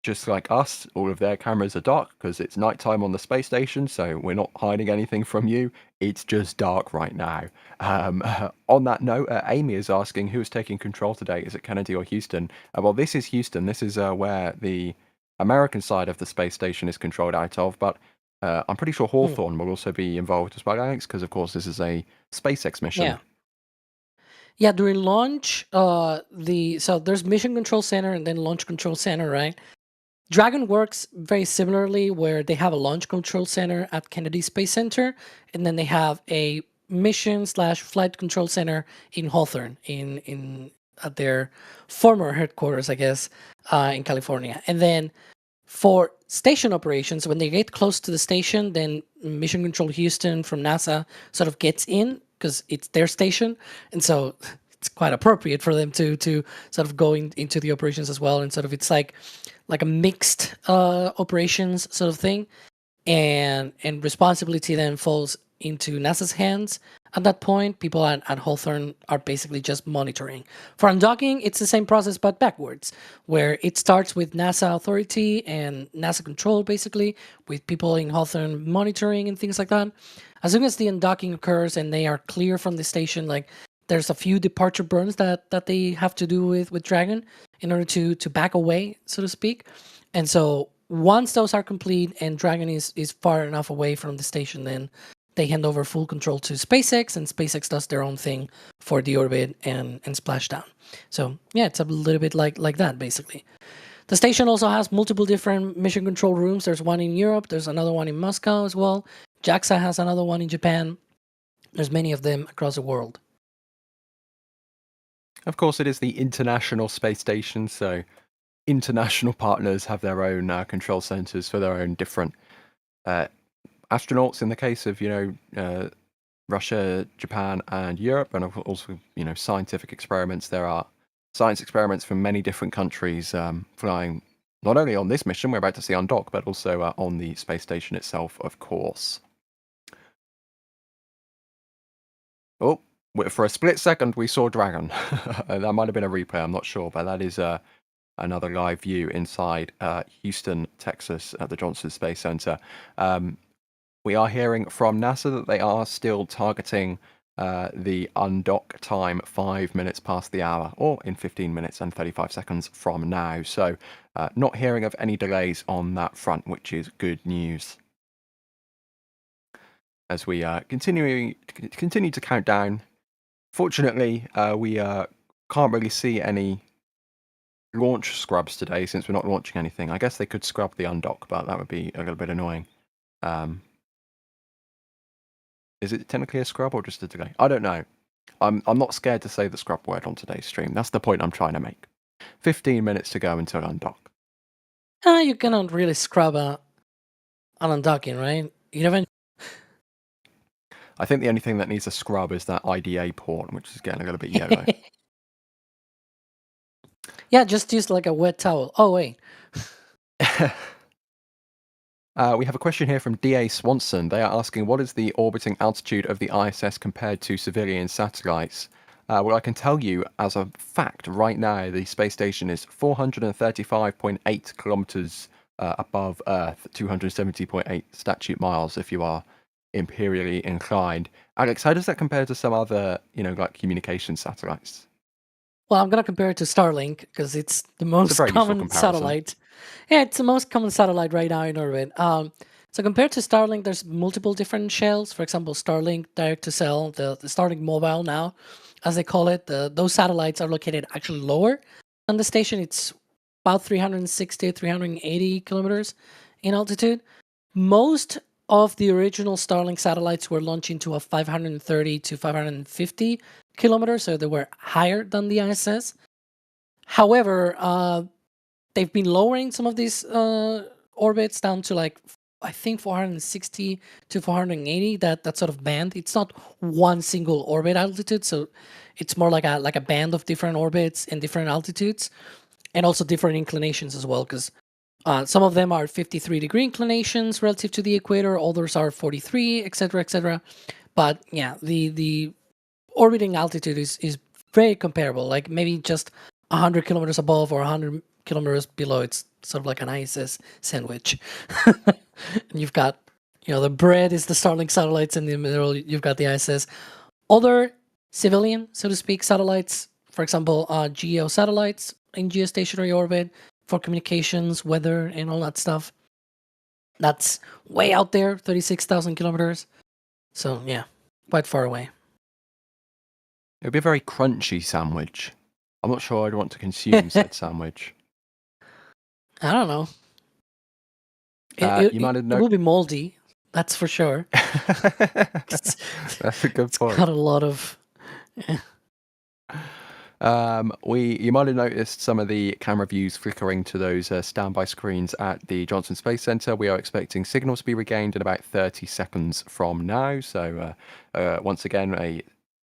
Speaker 8: Just like us, all of their cameras are dark because it's nighttime on the space station, so we're not hiding anything from you. It's just dark right now. On that note, Amy is asking who is taking control today. Is it Kennedy or Houston? Well, this is Houston. This is where the American side of the space station is controlled out of, but I'm pretty sure Hawthorne will also be involved as well, Alex, because of course this is a SpaceX mission.
Speaker 9: Yeah, during launch, so there's Mission Control Center and then Launch Control Center, right? Dragon works very similarly, where they have a Launch Control Center at Kennedy Space Center, and then they have a mission/flight control center in Hawthorne, in at their former headquarters, I guess, in California. And then for station operations, when they get close to the station, then Mission Control Houston from NASA sort of gets in because it's their station, and so it's quite appropriate for them to sort of go into the operations as well. And sort of it's like a mixed operations sort of thing, and responsibility then falls into NASA's hands. At that point, people at Hawthorne are basically just monitoring. For undocking, it's the same process but backwards, where it starts with NASA authority and NASA control, basically, with people in Hawthorne monitoring and things like that. As soon as the undocking occurs and they are clear from the station, like there's a few departure burns that they have to do with Dragon in order to back away, so to speak. And so once those are complete and Dragon is far enough away from the station, then they hand over full control to SpaceX, and SpaceX does their own thing for the orbit and splashdown. So yeah, it's a little bit like that, basically. The station also has multiple different mission control rooms. There's one in Europe. There's another one in Moscow as well. JAXA has another one in Japan. There's many of them across the world.
Speaker 8: Of course, it is the International Space Station, so international partners have their own control centers for their own different astronauts in the case of, Russia, Japan, and Europe, and also, scientific experiments. There are science experiments from many different countries flying not only on this mission we're about to see undock, but also on the space station itself, of course. Oh, for a split second we saw Dragon. That might have been a replay, I'm not sure, but that is another live view inside Houston, Texas, at the Johnson Space Center. We are hearing from NASA that they are still targeting the undock time 5 minutes past the hour, or in 15 minutes and 35 seconds from now. So not hearing of any delays on that front, which is good news. As we continue to count down, fortunately, we can't really see any launch scrubs today since we're not launching anything. I guess they could scrub the undock, but that would be a little bit annoying. Is it technically a scrub or just a delay? I don't know. I'm not scared to say the scrub word on today's stream. That's the point I'm trying to make. 15 minutes to go until undock.
Speaker 9: You cannot really scrub an undocking, right? You haven't.
Speaker 8: I think the only thing that needs a scrub is that IDA port, which is getting a little bit yellow.
Speaker 9: Yeah, just use like a wet towel. Oh, wait.
Speaker 8: We have a question here from D.A. Swanson. They are asking, what is the orbiting altitude of the ISS compared to civilian satellites? Well, I can tell you as a fact right now, the space station is 435.8 kilometers above Earth, 270.8 statute miles if you are imperially inclined. Alex, how does that compare to some other, like communication satellites?
Speaker 9: Well, I'm going to compare it to Starlink because it's the most common satellite. Yeah, it's the most common satellite right now in orbit. So compared to Starlink, there's multiple different shells. For example, Starlink Direct to Cell, the Starlink Mobile now, as they call it. Those satellites are located actually lower than the station. It's about 360, 380 kilometers in altitude. Most of the original Starlink satellites were launching to a 530 to 550 kilometers, so they were higher than the ISS. However, they've been lowering some of these orbits down to I think 460 to 480, that sort of band. It's not one single orbit altitude, so it's more like a band of different orbits and different altitudes, and also different inclinations as well, because some of them are 53-degree inclinations relative to the equator, others are 43, etc., etc. But yeah, the orbiting altitude is very comparable, like maybe just 100 kilometers above or 100 kilometers below. It's sort of like an ISS sandwich. And you've got, the bread is the Starlink satellites, in the middle you've got the ISS. Other civilian, so to speak, satellites, for example, GEO satellites in geostationary orbit for communications, weather, and all that stuff. That's way out there, 36,000 kilometers. So yeah, quite far away.
Speaker 8: It would be a very crunchy sandwich. I'm not sure I'd want to consume said sandwich.
Speaker 9: I don't know.
Speaker 8: You might have
Speaker 9: it will be moldy, that's for sure.
Speaker 8: That's a good point.
Speaker 9: Got a lot of.
Speaker 8: You might have noticed some of the camera views flickering to those standby screens at the Johnson Space Center. We are expecting signals to be regained in about 30 seconds from now. So once again, a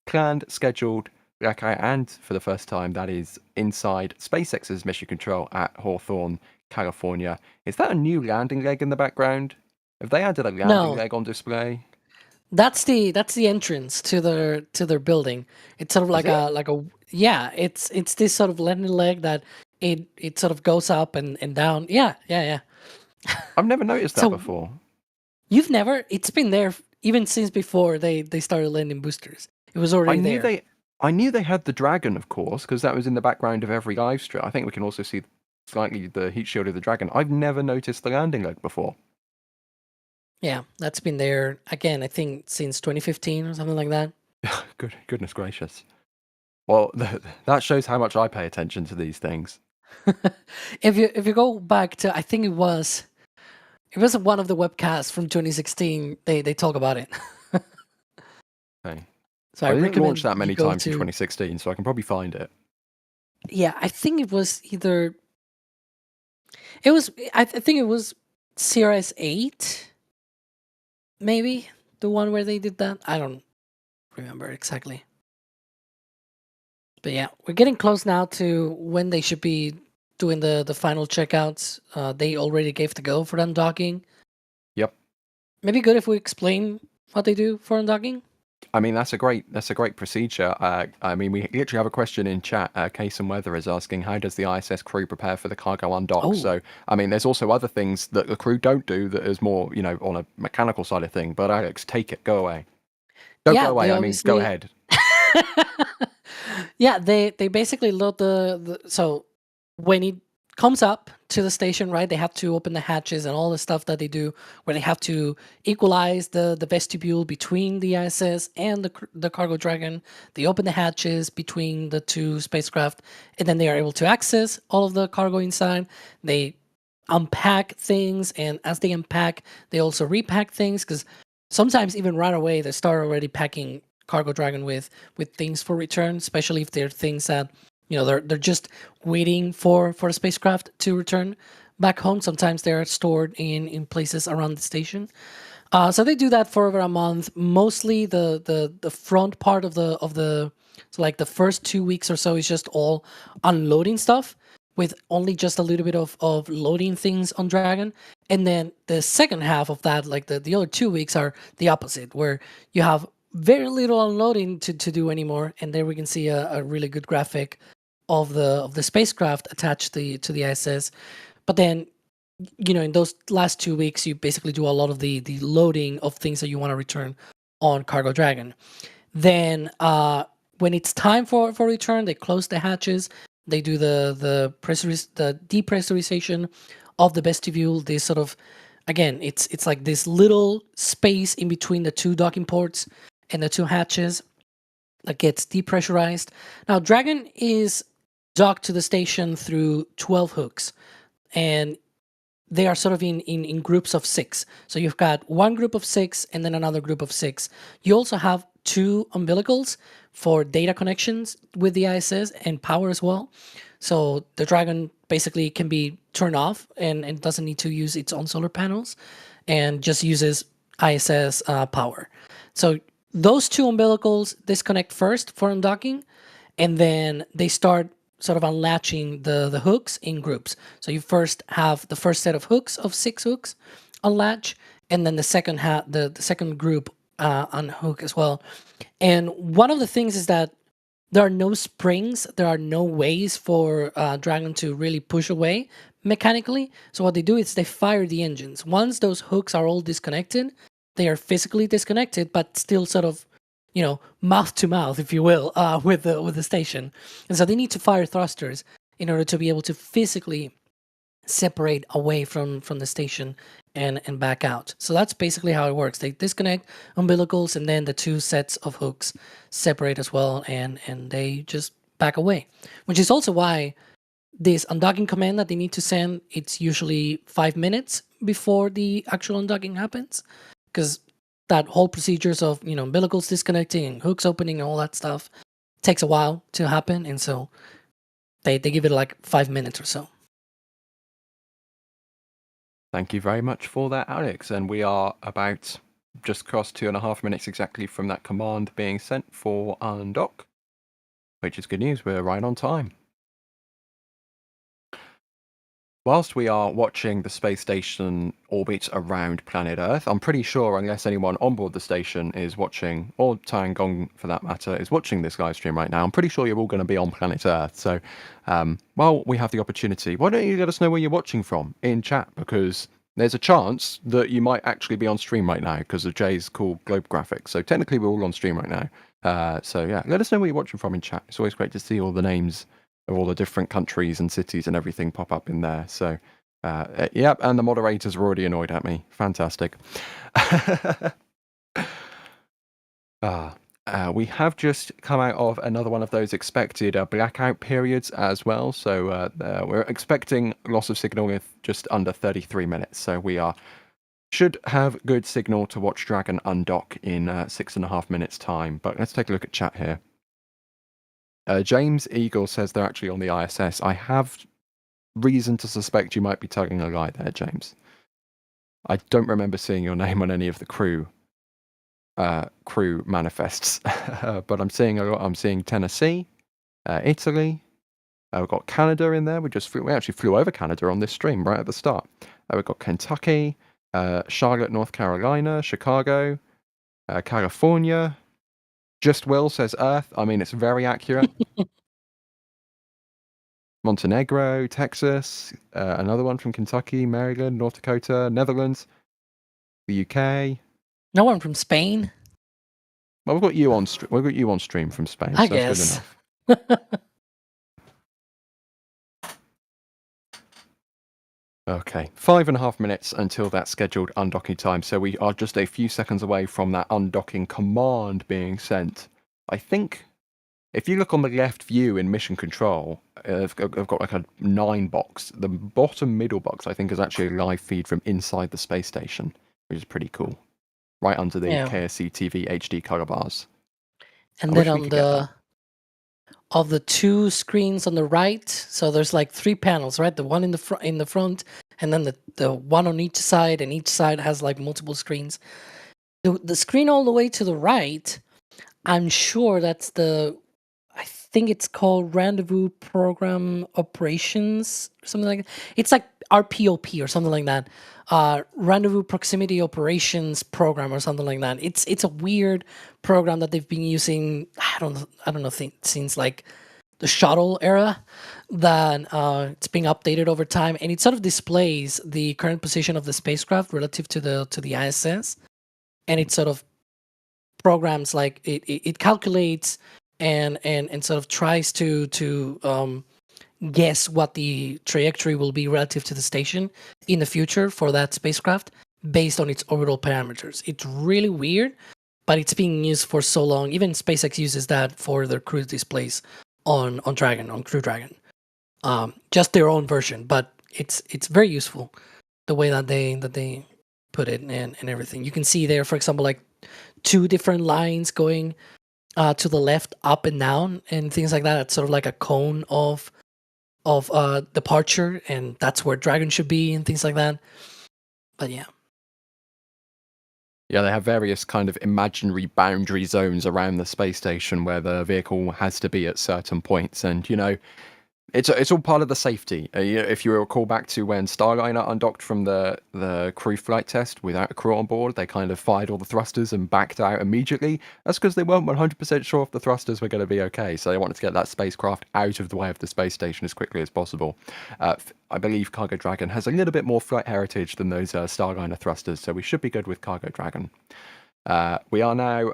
Speaker 8: planned, scheduled, and for the first time, that is inside SpaceX's mission control at Hawthorne, California. Is that a new landing leg in the background? Have they added a landing leg on display?
Speaker 9: That's the entrance to their building. It's sort of like a yeah. It's this sort of landing leg that it sort of goes up and down. Yeah.
Speaker 8: I've never noticed that before.
Speaker 9: You've never? It's been there even since before they started landing boosters. It was already there.
Speaker 8: I knew they had the Dragon, of course, because that was in the background of every live stream. I think we can also see slightly the heat shield of the Dragon. I've never noticed the landing leg before.
Speaker 9: Yeah, that's been there again. I think since 2015 or something like that.
Speaker 8: Goodness gracious! Well, that shows how much I pay attention to these things.
Speaker 9: If you go back to, I think it was one of the webcasts from 2016. They talk about it.
Speaker 8: Okay.
Speaker 9: So
Speaker 8: I didn't launch that many times in 2016, so I can probably find it.
Speaker 9: Yeah, I think it was either. I think it was CRS-8. Maybe the one where they did that. I don't remember exactly. But yeah, we're getting close now to when they should be doing the final checkouts. They already gave the go for undocking.
Speaker 8: Yep.
Speaker 9: Maybe good if we explain what they do for undocking.
Speaker 8: I mean, that's a great procedure. I mean, we literally have a question in chat. Case and Weather is asking, how does the ISS crew prepare for the cargo undock?
Speaker 9: Oh.
Speaker 8: So, I mean, there's also other things that the crew don't do that is more, on a mechanical side of thing. But Alex, take it. Go away. Don't go away. I mean, go ahead.
Speaker 9: Yeah, they basically load the so when it comes up to the station, right, they have to open the hatches and all the stuff that they do where they have to equalize the vestibule between the ISS and the cargo Dragon. They open the hatches between the two spacecraft, and then they are able to access all of the cargo inside. They unpack things, and as they unpack, they also repack things, because sometimes even right away they start already packing cargo Dragon with things for return, especially if they're things that they're just waiting for a spacecraft to return back home. Sometimes they're stored in places around the station. So they do that for over a month. Mostly the front part of the so like the first 2 weeks or so is just all unloading stuff, with only just a little bit of loading things on Dragon. And then the second half of that, like the other 2 weeks, are the opposite, where you have very little unloading to do anymore. And there we can see a really good graphic of the spacecraft attached to the ISS. But then, in those last 2 weeks, you basically do a lot of the loading of things that you want to return on Cargo Dragon. Then when it's time for return, they close the hatches. They do the depressurization of the vestibule. This sort of, again, it's like this little space in between the two docking ports and the two hatches that gets depressurized. Now, Dragon is docked to the station through 12 hooks, and they are sort of in groups of 6. So you've got one group of 6 and then another group of 6. You also have 2 umbilicals for data connections with the ISS and power as well. So the Dragon basically can be turned off and doesn't need to use its own solar panels, and just uses ISS power. So those 2 umbilicals disconnect first for undocking, and then they start sort of unlatching the hooks in groups. So you first have the first set of hooks of 6 hooks unlatch, and then the second the second group unhook as well. And one of the things is that there are no springs, there are no ways for Dragon to really push away mechanically. So what they do is they fire the engines. Once those hooks are all disconnected, they are physically disconnected, but still sort of, mouth to mouth, if you will, with the station. And so they need to fire thrusters in order to be able to physically separate away from the station and back out. So that's basically how it works. They disconnect umbilicals, and then the two sets of hooks separate as well, and they just back away. Which is also why this undocking command that they need to send, it's usually 5 minutes before the actual undocking happens, because that whole procedures of, you know, umbilicals disconnecting and hooks opening and all that stuff takes a while to happen, and so they give it like 5 minutes or so.
Speaker 8: Thank you very much for that, Alex. And we are about just crossed 2.5 minutes exactly from that command being sent for undock, which is good news. We're right on time. Whilst we are watching the space station orbit around planet Earth, I'm pretty sure, unless anyone on board the station is watching, or Tiangong for that matter, is watching this live stream right now, I'm pretty sure you're all going to be on planet Earth. So, while we have the opportunity, why don't you let us know where you're watching from in chat? Because there's a chance that you might actually be on stream right now because of Jay's cool globe graphics. So technically we're all on stream right now. So yeah, let us know where you're watching from in chat. It's always great to see all the names of all the different countries and cities and everything pop up in there. So, yep, and the moderators are already annoyed at me. Fantastic. We have just come out of another one of those expected blackout periods as well. So we're expecting loss of signal with just under 33 minutes. So we should have good signal to watch Dragon undock in 6.5 minutes time. But let's take a look at chat here. James Eagle says they're actually on the ISS. I have reason to suspect you might be tugging a lie there, James. I don't remember seeing your name on any of the crew manifests, but I'm seeing a lot. I'm seeing Tennessee, Italy. We've got Canada in there. We actually flew over Canada on this stream right at the start. We've got Kentucky, Charlotte, North Carolina, Chicago, California. Just Will says Earth. I mean, it's very accurate. Montenegro, Texas, another one from Kentucky, Maryland, North Dakota, Netherlands, the UK.
Speaker 9: No one from Spain.
Speaker 8: Well, we've got you on stream from Spain.
Speaker 9: I
Speaker 8: so
Speaker 9: guess.
Speaker 8: That's good enough. Okay, 5.5 minutes until that scheduled undocking time. So we are just a few seconds away from that undocking command being sent. I think if you look on the left view in mission control, I've got like a 9 box. The bottom middle box, I think, is actually a live feed from inside the space station, which is pretty cool. Right under the KSC TV HD color bars.
Speaker 9: And then on of the 2 screens on the right, so there's like 3 panels, right? The one in the front, and then the one on each side, and each side has like multiple screens. The screen all the way to the right, I'm sure that's I think it's called Rendezvous Program Operations, or something like that. It's like RPOP or something like that. Rendezvous Proximity Operations Program or something like that. It's a weird program that they've been using. I don't know since like the shuttle era. That it's being updated over time, and it sort of displays the current position of the spacecraft relative to the ISS, and it sort of programs like it calculates and sort of tries to guess what the trajectory will be relative to the station in the future for that spacecraft based on its orbital parameters. It's really weird, but it's being used for so long. Even SpaceX uses that for their cruise displays on Crew Dragon. Just their own version, but it's very useful the way that they put it and everything. You can see there, for example, like 2 different lines going to the left, up and down, and things like that. It's sort of like a cone of departure, and that's where Dragon should be, and things like that. But yeah,
Speaker 8: they have various kind of imaginary boundary zones around the space station where the vehicle has to be at certain points, and it's all part of the safety. If you recall back to when Starliner undocked from the crew flight test without a crew on board, they kind of fired all the thrusters and backed out immediately. That's because they weren't 100% sure if the thrusters were going to be okay, so they wanted to get that spacecraft out of the way of the space station as quickly as possible. I believe Cargo Dragon has a little bit more flight heritage than those Starliner thrusters, so we should be good with Cargo Dragon. We are now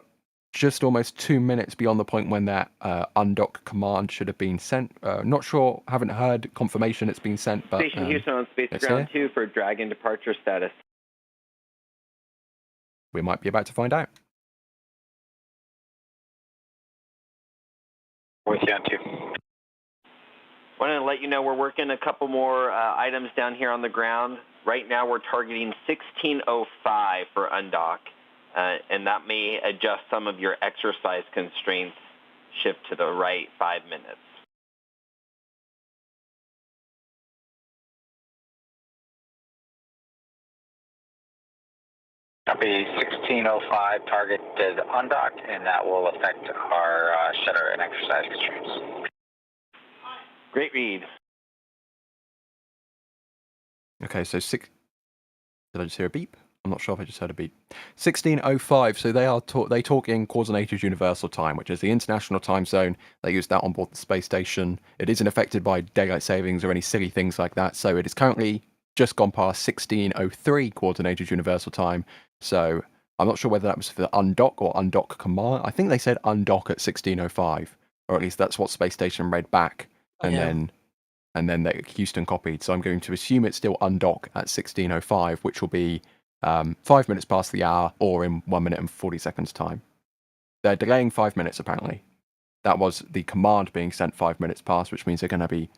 Speaker 8: just almost 2 minutes beyond the point when that undock command should have been sent. Not sure, haven't heard confirmation it's been sent, but
Speaker 10: Station Houston on Space
Speaker 8: it's
Speaker 10: Ground
Speaker 8: here.
Speaker 10: 2 for Dragon departure status.
Speaker 8: We might be about to find out.
Speaker 10: With you on 2. Wanted to let you know we're working a couple more items down here on the ground. Right now we're targeting 1605 for undock, and that may adjust some of your exercise constraints, shift to the right 5 minutes.
Speaker 12: Copy 1605 targeted undock, and that will affect our shutter and exercise constraints.
Speaker 10: Great read.
Speaker 8: Okay, so did I just hear a beep? I'm not sure if I just heard a beep. 1605, so they talk in Coordinated Universal Time, which is the international time zone. They use that on board the space station. It isn't affected by daylight savings or any silly things like that, so it is currently just gone past 1603 Coordinated Universal Time. So I'm not sure whether that was for the undock or undock command. I think they said undock at 1605, or at least that's what space station read back, and then they Houston copied. So I'm going to assume it's still undock at 1605, which will be 5 minutes past the hour, or in 1 minute and 40 seconds time. They're delaying 5 minutes apparently. That was the command being sent 5 minutes past, which means they're going to be.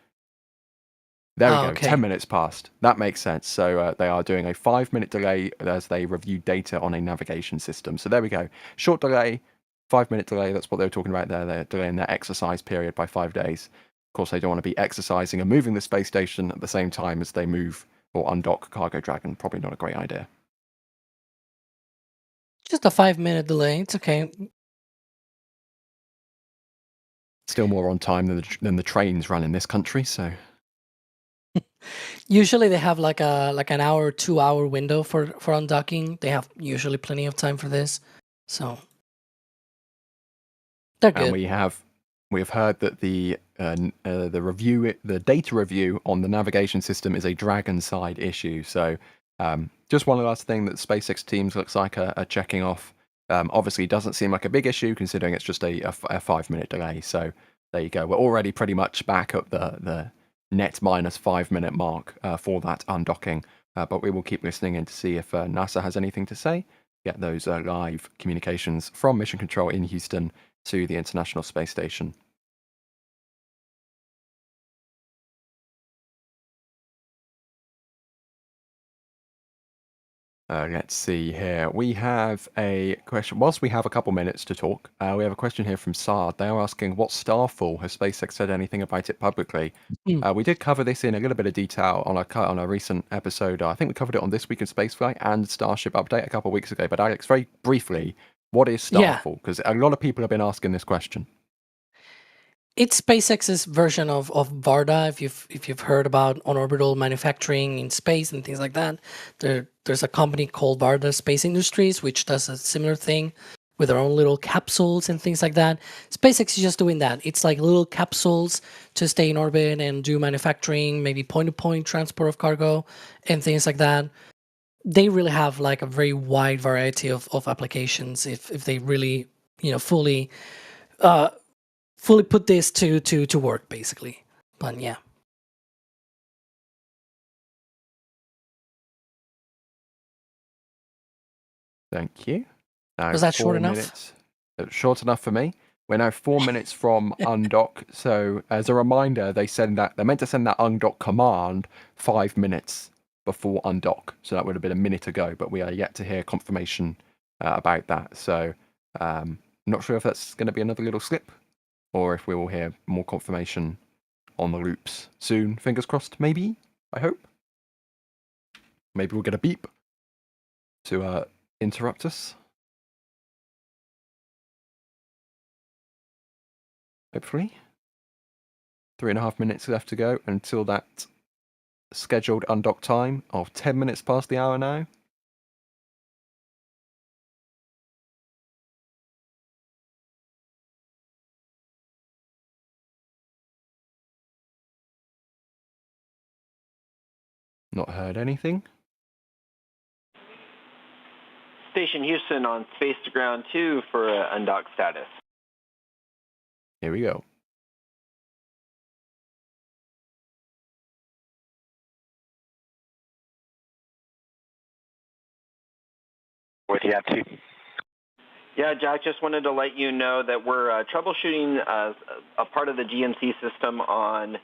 Speaker 8: There we go,
Speaker 9: Okay.
Speaker 8: 10 minutes past. That makes sense. So they are doing a 5 minute delay as they review data on a navigation system. So there we go. Short delay, 5 minute delay. That's what they were talking about there. They're delaying their exercise period by 5 days. Of course, they don't want to be exercising and moving the space station at the same time as they move or undock Cargo Dragon. Probably not a great idea.
Speaker 9: Just a 5-minute delay. It's okay.
Speaker 8: Still more on time than the trains run in this country. So
Speaker 9: Usually they have like an hour, 2 hour window for undocking. They have usually plenty of time for this, so they're good.
Speaker 8: And we have heard that the data review on the navigation system is a Dragon side issue. So just one last thing that SpaceX teams looks like are checking off. Obviously, it doesn't seem like a big issue considering it's just a 5 minute delay. So there you go. We're already pretty much back up the net minus 5 minute mark for that undocking. But we will keep listening in to see if NASA has anything to say. Get those live communications from Mission Control in Houston to the International Space Station. Let's see here. We have a question. Whilst we have a couple minutes to talk, we have a question here from Sard. They are asking, what starfall? Has SpaceX said anything about it publicly? We did cover this in a little bit of detail on a recent episode. I think we covered it on This Week in Spaceflight and Starship Update a couple of weeks ago. But Alex, very briefly, what is starfall? Because a lot of people have been asking this question.
Speaker 9: It's SpaceX's version of Varda. If you've heard about on-orbital manufacturing in space and things like that, there's a company called Varda Space Industries which does a similar thing with their own little capsules and things like that. SpaceX is just doing that. It's like little capsules to stay in orbit and do manufacturing, maybe point-to-point transport of cargo and things like that. They really have like a very wide variety of applications if they really fully put this to work, basically. But yeah.
Speaker 8: Thank you. Now,
Speaker 9: Was that short enough?
Speaker 8: Minutes. Short enough for me. We're now 4 minutes from undock. So as a reminder, they're meant to send that undock command 5 minutes before undock. So that would have been a minute ago, but we are yet to hear confirmation about that. So not sure if that's going to be another little slip, or if we will hear more confirmation on the loops soon. Fingers crossed, maybe. I hope. Maybe we'll get a beep to interrupt us. Hopefully. 3.5 minutes left to go until that scheduled undock time of 10 minutes past the hour now. Not heard anything.
Speaker 10: Station Houston on Space to Ground 2 for undock status.
Speaker 8: Here we go.
Speaker 12: With you at 2.
Speaker 10: Yeah, Jack, just wanted to let you know that we're troubleshooting a part of the GNC system on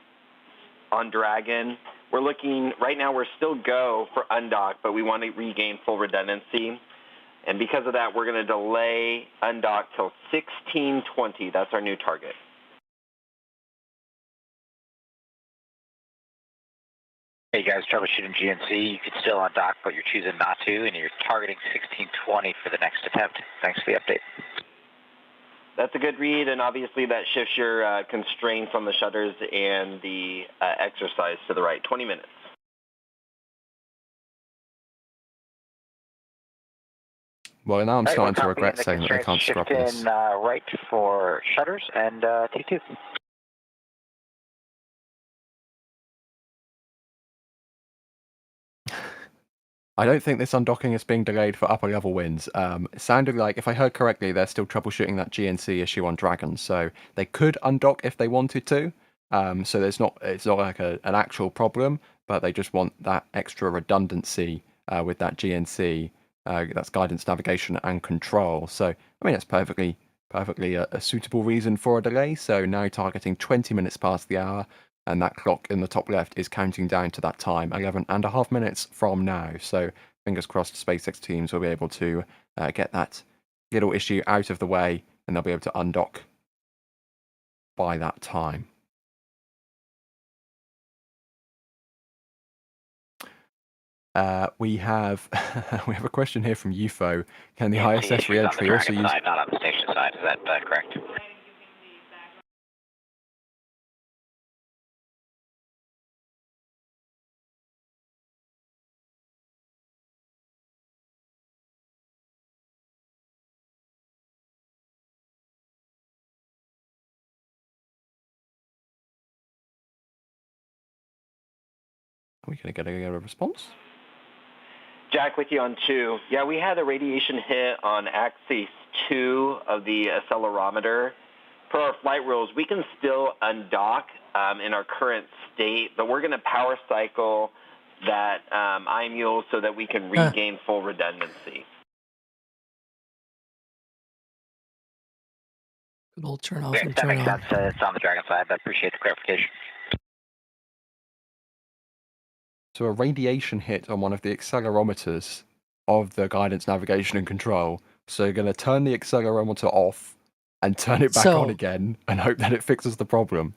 Speaker 10: Dragon. We're looking, right now we're still go for undock, but we want to regain full redundancy. And because of that, we're going to delay undock till 1620. That's our new target.
Speaker 12: Hey guys, troubleshooting GNC. You could still undock, but you're choosing not to, and you're targeting 1620 for the next attempt. Thanks for the update.
Speaker 10: That's a good read, and obviously that shifts your constraints on the shutters and the exercise to the right. 20 minutes.
Speaker 8: Well, now I'm starting to regret saying that they can't scrub this.
Speaker 12: In right for shutters and T2.
Speaker 8: I don't think this undocking is being delayed for upper level winds. It sounded like, if I heard correctly, they're still troubleshooting that GNC issue on Dragon, so they could undock if they wanted to. So it's not like an actual problem, but they just want that extra redundancy with that GNC. That's guidance, navigation, and control. So I mean, it's perfectly a suitable reason for a delay. So now targeting 20 minutes past the hour. And that clock in the top left is counting down to that time, 11.5 minutes from now. So fingers crossed SpaceX teams will be able to get that little issue out of the way, and they'll be able to undock by that time. We have a question here from UFO. Can the ISS reentry also use...
Speaker 12: Not on the station side, is that correct?
Speaker 8: Are we going to get a response?
Speaker 10: Jack, with you on 2. Yeah, we had a radiation hit on axis 2 of the accelerometer. Per our flight rules, we can still undock in our current state, but we're going to power cycle that IMUL so that we can regain full redundancy.
Speaker 9: Good old turn off and
Speaker 12: That
Speaker 9: turn
Speaker 12: makes
Speaker 9: on.
Speaker 12: sense. It's on the Dragon side, but I appreciate the clarification.
Speaker 8: So a radiation hit on one of the accelerometers of the guidance, navigation, and control. So you're going to turn the accelerometer off and turn it back on again and hope that it fixes the problem.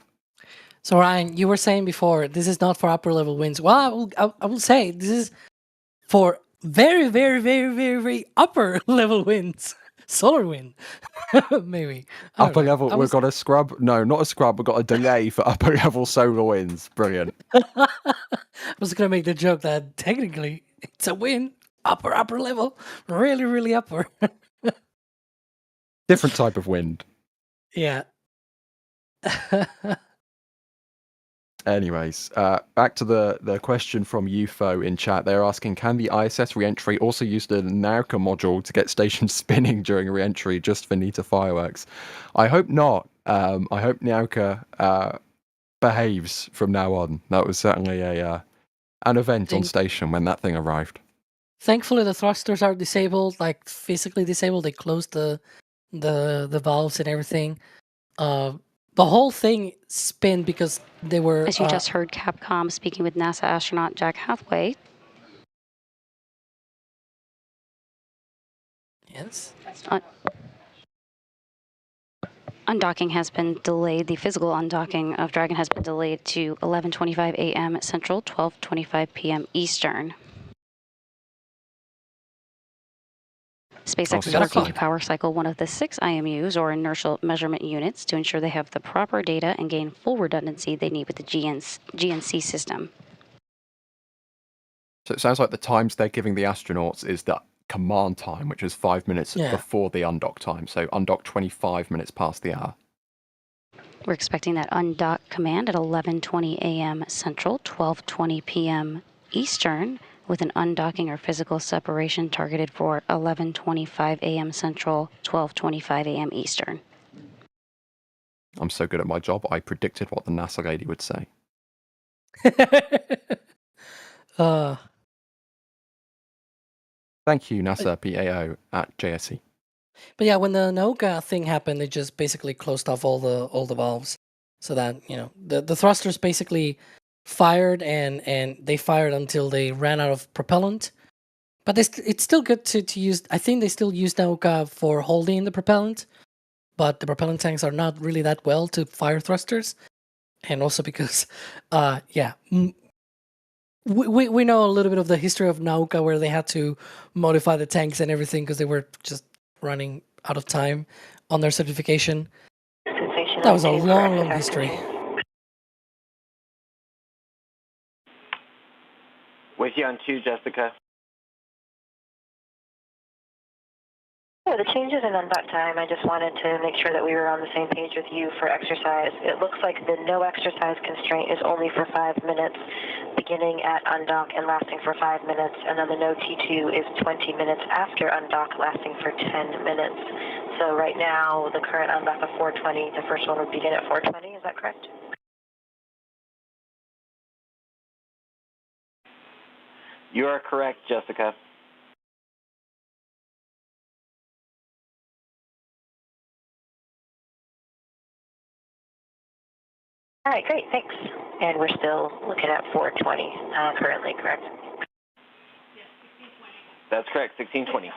Speaker 9: So Ryan, you were saying before, this is not for upper level winds. Well, I will say this is for very, very, very, very, very upper level winds. Solar wind, maybe.
Speaker 8: Upper level, we've got a scrub. No, not a scrub. We've got a delay for upper level solar winds. Brilliant.
Speaker 9: I was going to make the joke that technically it's a wind, upper level, really, really upper.
Speaker 8: Different type of wind.
Speaker 9: Yeah.
Speaker 8: Anyways, back to the question from UFO in chat. They're asking, can the ISS reentry also use the Nauka module to get stations spinning during reentry just for NITA fireworks? I hope not. I hope Nauka behaves from now on. That was certainly an event on station when that thing arrived.
Speaker 9: Thankfully, the thrusters are disabled, like physically disabled. They closed the valves and everything. The whole thing spun because they were...
Speaker 11: As you just heard Capcom speaking with NASA astronaut Jack Hathaway.
Speaker 9: Yes.
Speaker 11: Undocking has been delayed. The physical undocking of Dragon has been delayed to 11:25 a.m. Central, 12:25 p.m. Eastern. SpaceX is working to power cycle one of the 6 IMUs, or inertial measurement units, to ensure they have the proper data and gain full redundancy they need with the GNC system.
Speaker 8: So it sounds like the times they're giving the astronauts is the command time, which is 5 minutes before the undock time. So undock 25 minutes past the hour.
Speaker 11: We're expecting that undock command at 11:20 a.m. Central, 12:20 p.m. Eastern. with an undocking or physical separation targeted for 11:25 a.m. Central, 12:25 a.m. Eastern.
Speaker 8: I'm so good at my job, I predicted what the NASA lady would say. Thank you, NASA PAO at JSC.
Speaker 9: But yeah, when the Nauka thing happened, they just basically closed off all the valves, so that the thrusters basically fired and they fired until they ran out of propellant. But it's still good to use. I think they still use Nauka for holding the propellant, but the propellant tanks are not really that well to fire thrusters, and also because, we know a little bit of the history of Nauka where they had to modify the tanks and everything because they were just running out of time on their certification. That was a long history.
Speaker 10: With you on 2, Jessica.
Speaker 13: Yeah, the changes in undock time, I just wanted to make sure that we were on the same page with you for exercise. It looks like the no exercise constraint is only for 5 minutes, beginning at undock and lasting for 5 minutes, and then the no T2 is 20 minutes after undock, lasting for 10 minutes. So right now, the current undock of 4:20, the first one would begin at 4:20, is that correct?
Speaker 10: You are correct, Jessica.
Speaker 13: All right, great, thanks. And we're still looking at 4:20 currently, correct?
Speaker 10: That's correct, 1620.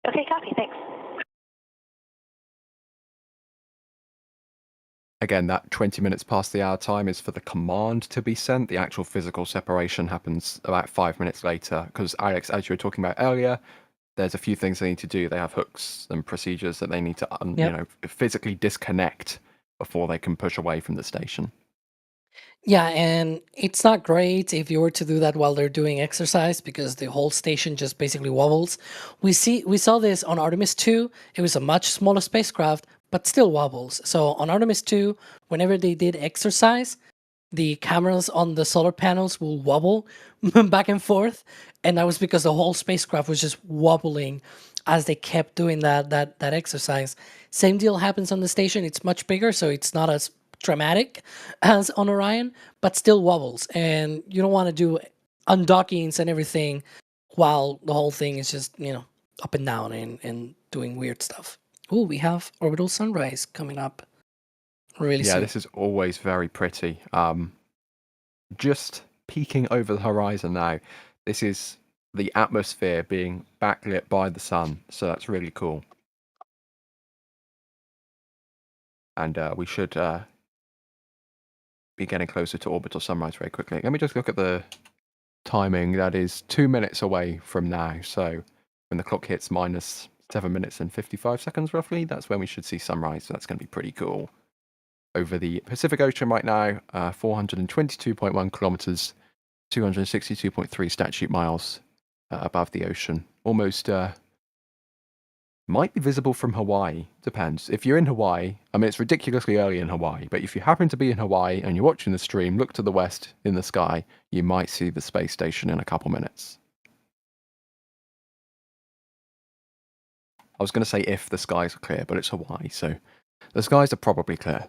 Speaker 13: Okay, copy, thanks.
Speaker 8: Again, that 20 minutes past the hour time is for the command to be sent. The actual physical separation happens about 5 minutes later. Because, Alex, as you were talking about earlier, there's a few things they need to do. They have hooks and procedures that they need to physically disconnect before they can push away from the station.
Speaker 9: Yeah, and it's not great if you were to do that while they're doing exercise because the whole station just basically wobbles. We saw this on Artemis 2. It was a much smaller spacecraft, but still wobbles. So on Artemis 2, whenever they did exercise, the cameras on the solar panels will wobble back and forth, and that was because the whole spacecraft was just wobbling as they kept doing that exercise. Same deal happens on the station. It's much bigger, so it's not as dramatic as on Orion, but still wobbles, and you don't want to do undockings and everything while the whole thing is just up and down and doing weird stuff. Oh, we have orbital sunrise coming up really soon.
Speaker 8: Yeah, this is always very pretty. Just peeking over the horizon now. This is the atmosphere being backlit by the sun, so that's really cool. And we should be getting closer to orbital sunrise very quickly. Let me just look at the timing. That is 2 minutes away from now. So when the clock hits minus 7 minutes and 55 seconds roughly, that's when we should see sunrise. So that's going to be pretty cool. Over the Pacific Ocean right now, 422.1 kilometers, 262.3 statute miles above the ocean. Almost might be visible from Hawaii. Depends. If you're in Hawaii, I mean, it's ridiculously early in Hawaii, but if you happen to be in Hawaii and you're watching the stream, look to the west in the sky, you might see the space station in a couple minutes. I was going to say if the skies are clear, but it's Hawaii, so the skies are probably clear.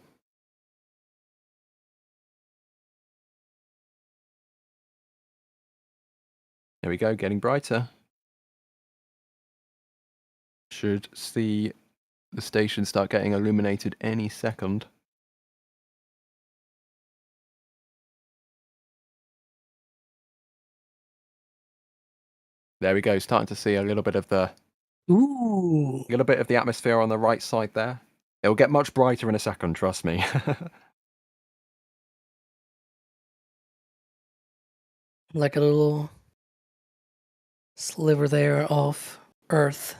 Speaker 8: There we go, getting brighter. Should see the station start getting illuminated any second. There we go, starting to see a little bit of the atmosphere on the right side there. It'll get much brighter in a second, trust me.
Speaker 9: Like a little sliver there of Earth.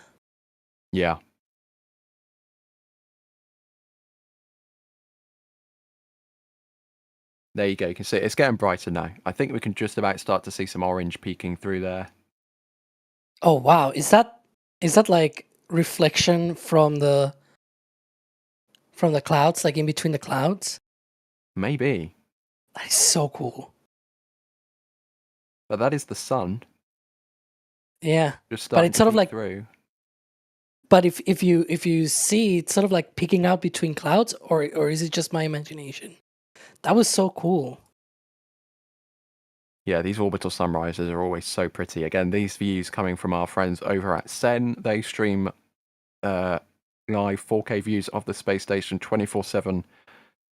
Speaker 8: Yeah. There you go, you can see it's getting brighter now. I think we can just about start to see some orange peeking through there.
Speaker 9: Oh wow, is that like reflection from the clouds, like in between the clouds?
Speaker 8: Maybe.
Speaker 9: That is so cool.
Speaker 8: But that is the sun.
Speaker 9: Yeah,
Speaker 8: Just
Speaker 9: but
Speaker 8: starting
Speaker 9: it's sort of
Speaker 8: peek
Speaker 9: like,
Speaker 8: through.
Speaker 9: but if you see, it's sort of like peeking out between clouds, or is it just my imagination? That was so cool.
Speaker 8: Yeah, these orbital sunrises are always so pretty. Again, these views coming from our friends over at Sen. They stream live 4K views of the space station 24/7,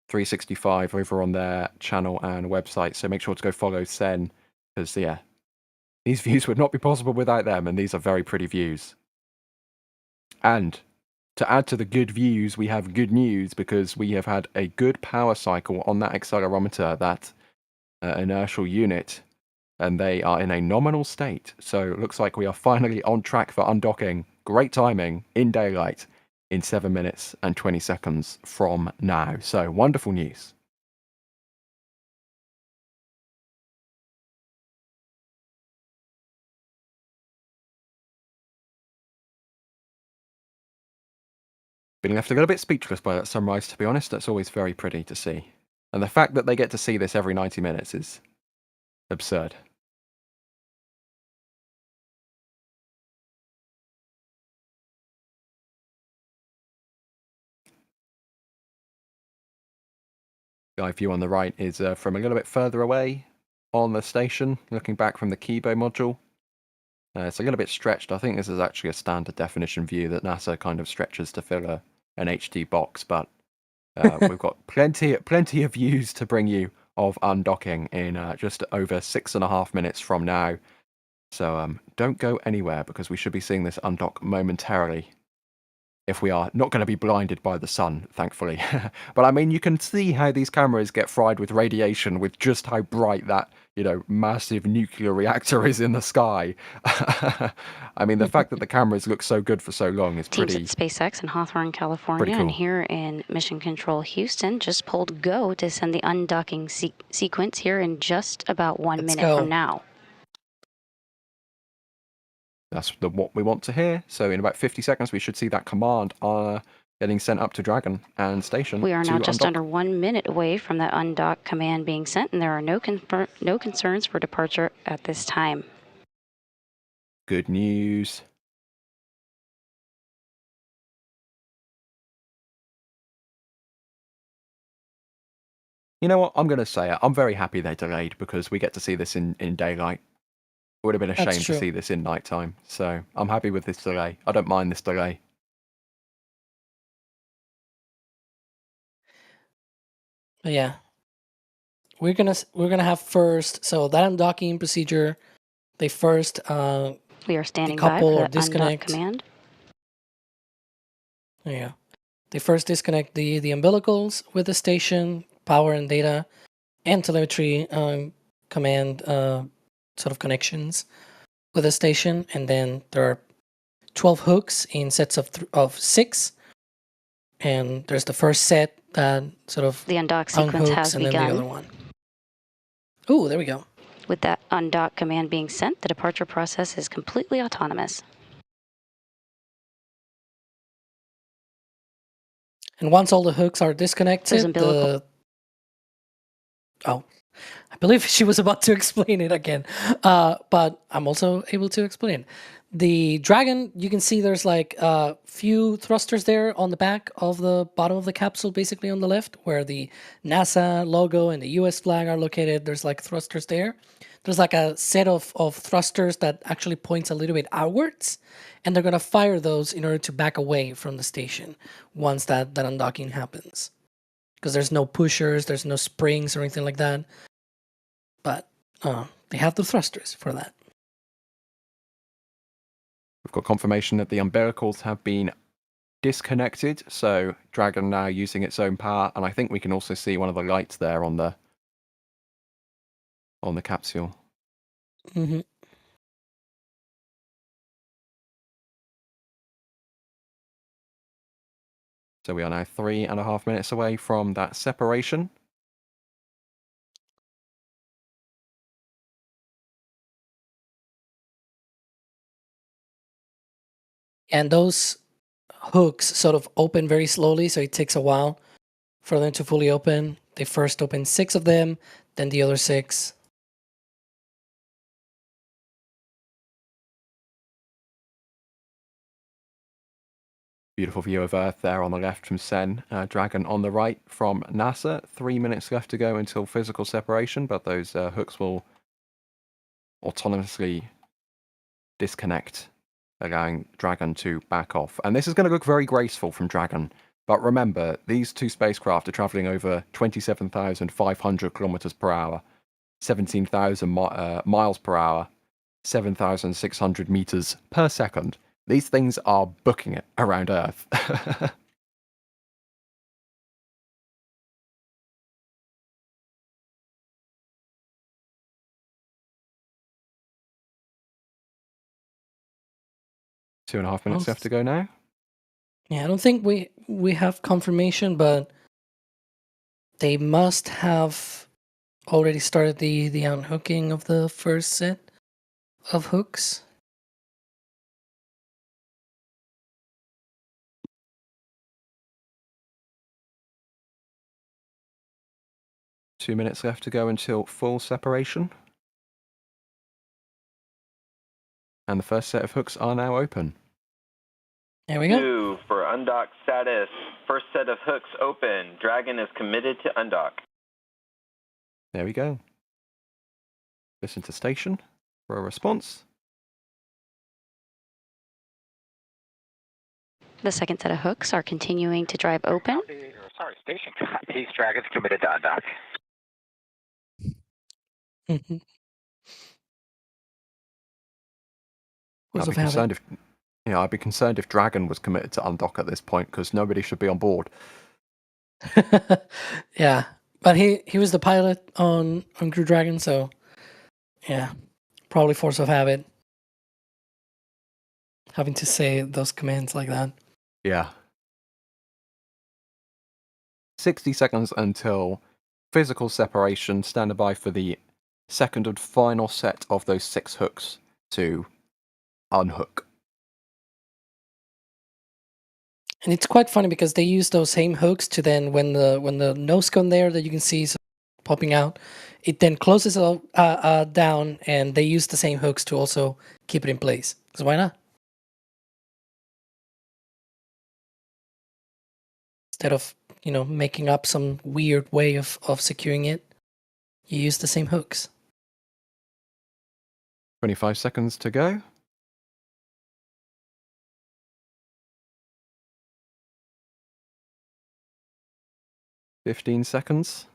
Speaker 8: 365 over on their channel and website. So make sure to go follow Sen, because yeah, these views would not be possible without them, and these are very pretty views. And to add to the good views, we have good news, because we have had a good power cycle on that accelerometer, that inertial unit, and they are in a nominal state. So it looks like we are finally on track for undocking. Great timing in daylight in 7 minutes and 20 seconds from now. So wonderful news. Being left a little bit speechless by that sunrise, to be honest. That's always very pretty to see. And the fact that they get to see this every 90 minutes is absurd. Live view on the right is from a little bit further away on the station, looking back from the Kibo module. It's a little bit stretched. I think this is actually a standard definition view that NASA kind of stretches to fill an HD box, but we've got plenty of views to bring you of undocking in just over 6.5 minutes from now. So don't go anywhere, because we should be seeing this undock momentarily, if we are not going to be blinded by the sun, thankfully. But I mean, you can see how these cameras get fried with radiation with just how bright that, massive nuclear reactor is in the sky. I mean, the fact that the cameras look so good for so long is pretty...
Speaker 11: Teams at SpaceX in Hawthorne, California,
Speaker 8: cool.
Speaker 11: And here in Mission Control Houston just pulled go to send the undocking sequence here in just about 1 minute from now.
Speaker 8: That's what we want to hear. So in about 50 seconds, we should see that command getting sent up to Dragon and Station.
Speaker 11: We are now just
Speaker 8: undock.
Speaker 11: under 1 minute away from that undock command being sent, and there are no concerns for departure at this time.
Speaker 8: Good news. You know what? I'm going to say it. I'm very happy they delayed, because we get to see this in daylight. It would have been a shame to see this in nighttime. So I'm happy with this delay. I don't mind this delay.
Speaker 9: But yeah, we're gonna have first. So that undocking procedure, they first
Speaker 11: we are standing by for the
Speaker 9: disconnect
Speaker 11: command.
Speaker 9: Yeah, they first disconnect the umbilicals with the station, power and data, and telemetry command sort of connections with the station, and then there are 12 hooks in sets of 6, and there's the first set that sort of
Speaker 11: the undock sequence has
Speaker 9: and
Speaker 11: begun.
Speaker 9: Then the other one. Oh, there we go.
Speaker 11: With that undock command being sent, the departure process is completely autonomous.
Speaker 9: And once all the hooks are disconnected, I believe she was about to explain it again, but I'm also able to explain. The Dragon, you can see there's like a few thrusters there on the back of the bottom of the capsule, basically on the left, where the NASA logo and the US flag are located. There's like thrusters there. There's like a set of thrusters that actually points a little bit outwards, and they're going to fire those in order to back away from the station once that undocking happens. Because there's no pushers, there's no springs or anything like that. But they have the thrusters for that.
Speaker 8: We've got confirmation that the umbilicals have been disconnected, so Dragon now using its own power, and I think we can also see one of the lights there on the capsule.
Speaker 9: Mm-hmm.
Speaker 8: So we are now 3.5 minutes away from that separation.
Speaker 9: And those hooks sort of open very slowly, so it takes a while for them to fully open. They first open 6 of them, then the other 6.
Speaker 8: Beautiful view of Earth there on the left from Sen. Dragon on the right from NASA. 3 minutes left to go until physical separation, but those hooks will autonomously disconnect, allowing Dragon to back off. And this is going to look very graceful from Dragon. But remember, these two spacecraft are traveling over 27,500 kilometers per hour, 17,000 miles per hour, 7,600 meters per second. These things are booking it around Earth. Two and a half minutes left to go now.
Speaker 9: Yeah, I don't think we have confirmation, but they must have already started the unhooking of the first set of hooks.
Speaker 8: Two minutes left to go until full separation. And the first set of hooks are now open.
Speaker 9: There we go.
Speaker 10: 2 for undock status. First set of hooks open. Dragon is committed to undock.
Speaker 8: There we go. Listen to station for a response.
Speaker 11: The second set of hooks are continuing to drive open.
Speaker 12: Sorry, station. Peace, Dragon's committed to undock.
Speaker 8: I'd be concerned if Dragon was committed to undock at this point, because nobody should be on board.
Speaker 9: Yeah, but he was the pilot on Crew Dragon, so yeah, probably force of habit, having to say those commands like that.
Speaker 8: Yeah. 60 seconds until physical separation. Stand by for the second and final set of those 6 hooks to unhook.
Speaker 9: And it's quite funny because they use those same hooks to then, when the nose cone there that you can see popping out, it then closes down, and they use the same hooks to also keep it in place. Because why not? Instead of, making up some weird way of securing it, you use the same hooks.
Speaker 8: 25 seconds to go. $15 seconds.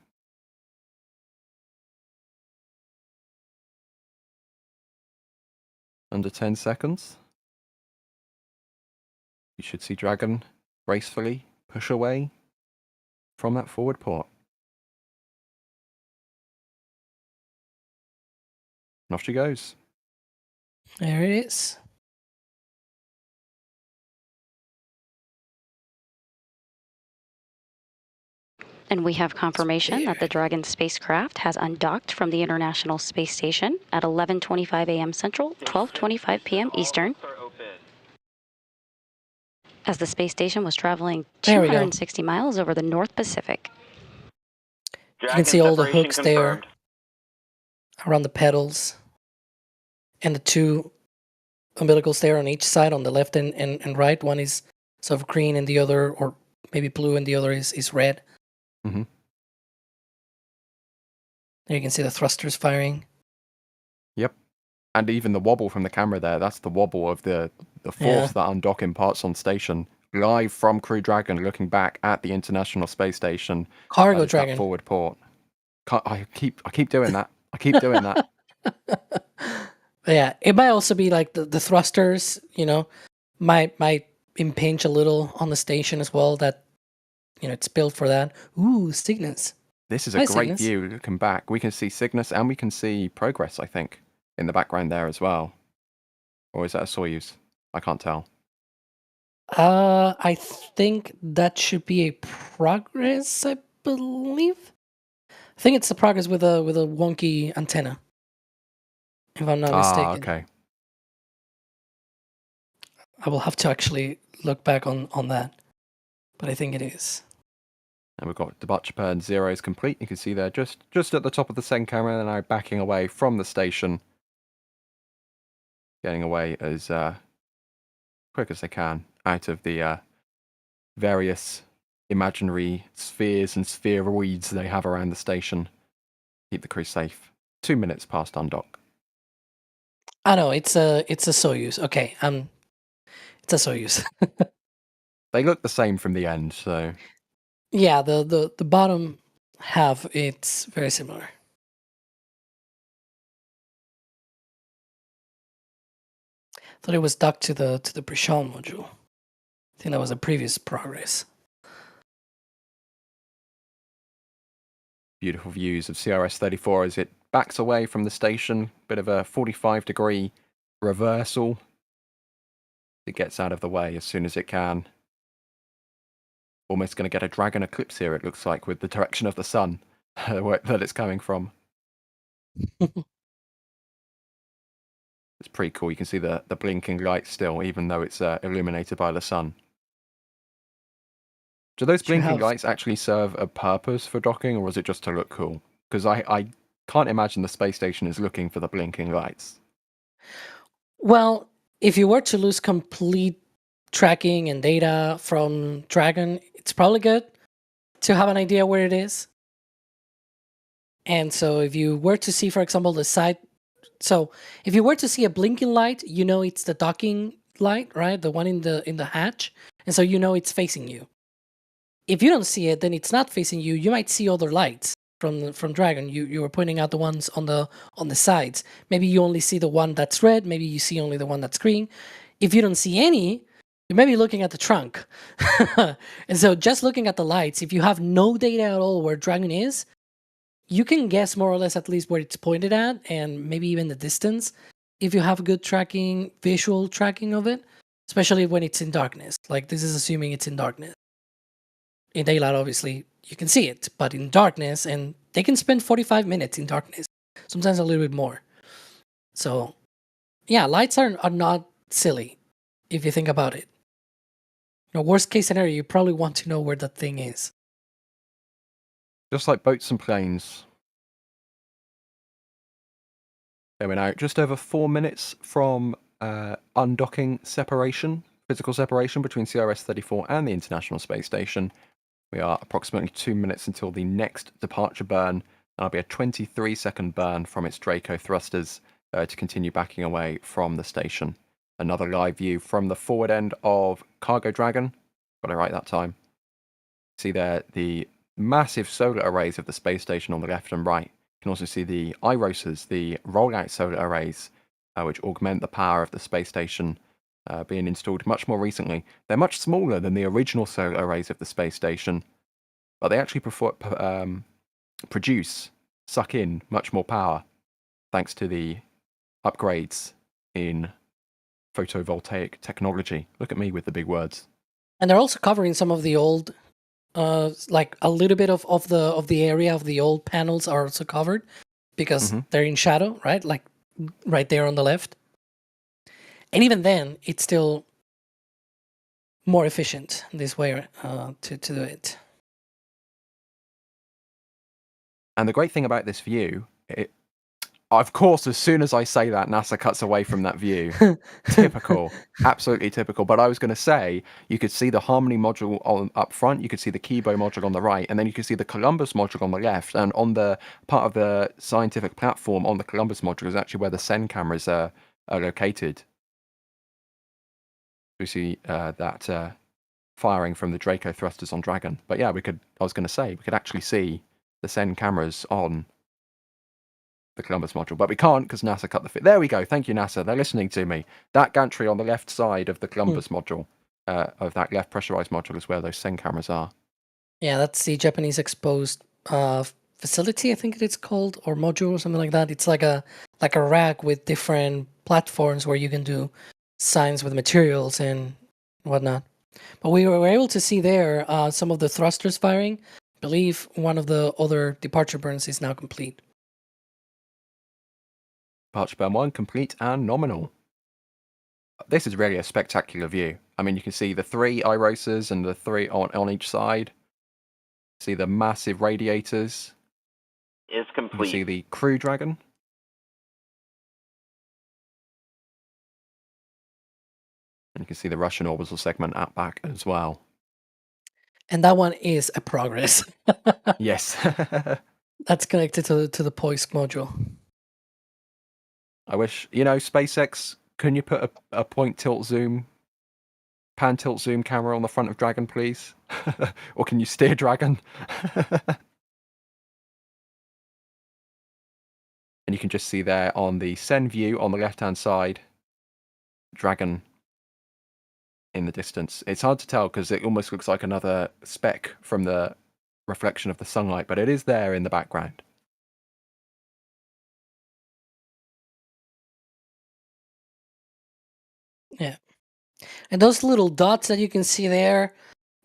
Speaker 8: Under 10 seconds. You should see Dragon gracefully push away from that forward port. And off she goes.
Speaker 9: There it is.
Speaker 11: And we have confirmation that the Dragon spacecraft has undocked from the International Space Station at 11:25 a.m. Central, 12:25 p.m. Eastern. As the space station was traveling 260 miles over the North Pacific.
Speaker 9: You can see all the hooks there around the pedals, and the 2 umbilicals there on each side, on the left and right. One is sort of green, and the other, or maybe blue, and the other is red.
Speaker 8: Mm-hmm.
Speaker 9: There you can see the thrusters firing.
Speaker 8: Yep. And even the wobble from the camera there, that's the wobble of the force that undock imparts on station. Live from Crew Dragon, looking back at the International Space Station.
Speaker 9: Cargo Dragon.
Speaker 8: Forward port. I keep doing that. I keep doing that.
Speaker 9: Yeah, it might also be like the thrusters, might impinge a little on the station as well. That, it's built for that. Ooh, Cygnus.
Speaker 8: This is a great view looking back. We can see Cygnus and we can see Progress, I think, in the background there as well. Or is that a Soyuz? I can't tell.
Speaker 9: I think that should be a Progress, I believe. I think it's the Progress with a wonky antenna, if I'm not mistaken.
Speaker 8: Okay.
Speaker 9: I will have to actually look back on that, but I think it is.
Speaker 8: And we've got departure burn 0 is complete. You can see they're just at the top of the SEN camera, and now backing away from the station. Getting away as quick as they can out of the various imaginary spheres and spheroids they have around the station. Keep the crew safe. 2 minutes past undock.
Speaker 9: I know it's a Soyuz. Okay, it's a Soyuz.
Speaker 8: They look the same from the end, so
Speaker 9: Yeah, the bottom half it's very similar. Thought it was docked to the Prishal module. I think that was a previous progress.
Speaker 8: beautiful views of CRS-34 as it backs away from the station. Bit of a 45-degree reversal. It gets out of the way as soon as it can. Almost going to get a dragon eclipse here, it looks like, with the direction of the sun that it's coming from. It's pretty cool. You can see the blinking light still, even though it's illuminated by the sun. Do those blinking lights actually serve a purpose for docking, or is it just to look cool? Because I can't imagine the space station is looking for the blinking lights.
Speaker 9: Well, if you were to lose complete tracking and data from Dragon, it's probably good to have an idea where it is. And so if you were to see, for example, the side, so if you were to see a blinking light, you know it's the docking light, right? The one in the hatch. And so you know it's facing you. If you don't see it, then it's not facing you. You might see other lights from Dragon. You were pointing out the ones on the sides. Maybe you only see the one that's red. Maybe you see only the one that's green. If you don't see any, you may be looking at the trunk. And so just looking at the lights, if you have no data at all where Dragon is, you can guess more or less at least where it's pointed at, and maybe even the distance, if you have good tracking, visual tracking of it, especially when it's in darkness. Like, this is assuming it's in darkness. In daylight, obviously, you can see it, but in darkness, and they can spend 45 minutes in darkness, sometimes a little bit more. So, yeah, lights are not silly, if you think about it. Worst case scenario, you probably want to know where that thing is.
Speaker 8: Just like boats and planes. There we're now just over 4 minutes from undocking separation, physical separation between CRS-34 and the International Space Station. We are approximately 2 minutes until the next departure burn. That'll be a 23-second burn from its Draco thrusters to continue backing away from the station. Another live view from the forward end of Cargo Dragon. Got it right that time. See there the massive solar arrays of the space station on the left and right. You can also see the IROSs, the rollout solar arrays, which augment the power of the space station, being installed much more recently. They're much smaller than the original solar arrays of the space station, but they actually suck in much more power thanks to the upgrades in photovoltaic technology. Look at me with the big words.
Speaker 9: And they're also covering some of the old, like a little bit of the area of the old panels are also covered because they're in shadow, right? Like right there on the left. And even then, it's still more efficient this way to do it.
Speaker 8: And the great thing about this view, of course, as soon as I say that, NASA cuts away from that view. Typical. Absolutely typical. But I was going to say, you could see the Harmony module up front, you could see the Kibo module on the right, and then you could see the Columbus module on the left. And on the part of the scientific platform on the Columbus module is actually where the SEN cameras are located. We see that firing from the Draco thrusters on Dragon. But yeah, I was going to say, we could actually see the SEN cameras on the Columbus module, but we can't because NASA cut the fit. There we go. Thank you, NASA. They're listening to me. That gantry on the left side of the Columbus module, of that left pressurized module, is where those SEN cameras are.
Speaker 9: Yeah, that's the Japanese exposed facility, I think it's called, or module or something like that. It's like a rack with different platforms where you can do science with materials and whatnot. But we were able to see there some of the thrusters firing. I believe one of the other departure burns is now complete.
Speaker 8: Departure burn 1 complete and nominal. This is really a spectacular view. I mean, you can see the 3 IROSs and the 3 on each side. See the massive radiators.
Speaker 10: Is
Speaker 8: You can
Speaker 10: complete.
Speaker 8: see the Crew Dragon. And you can see the Russian orbital segment at back as well.
Speaker 9: And that one is a progress.
Speaker 8: Yes.
Speaker 9: That's connected to the Poise module.
Speaker 8: I wish, you know, SpaceX, can you put a point tilt zoom, pan tilt zoom camera on the front of Dragon, please? Or can you steer Dragon? And you can just see there on the send view on the left-hand side, Dragon in the distance. It's hard to tell because it almost looks like another speck from the reflection of the sunlight, but it is there in the background.
Speaker 9: Yeah. And those little dots that you can see there,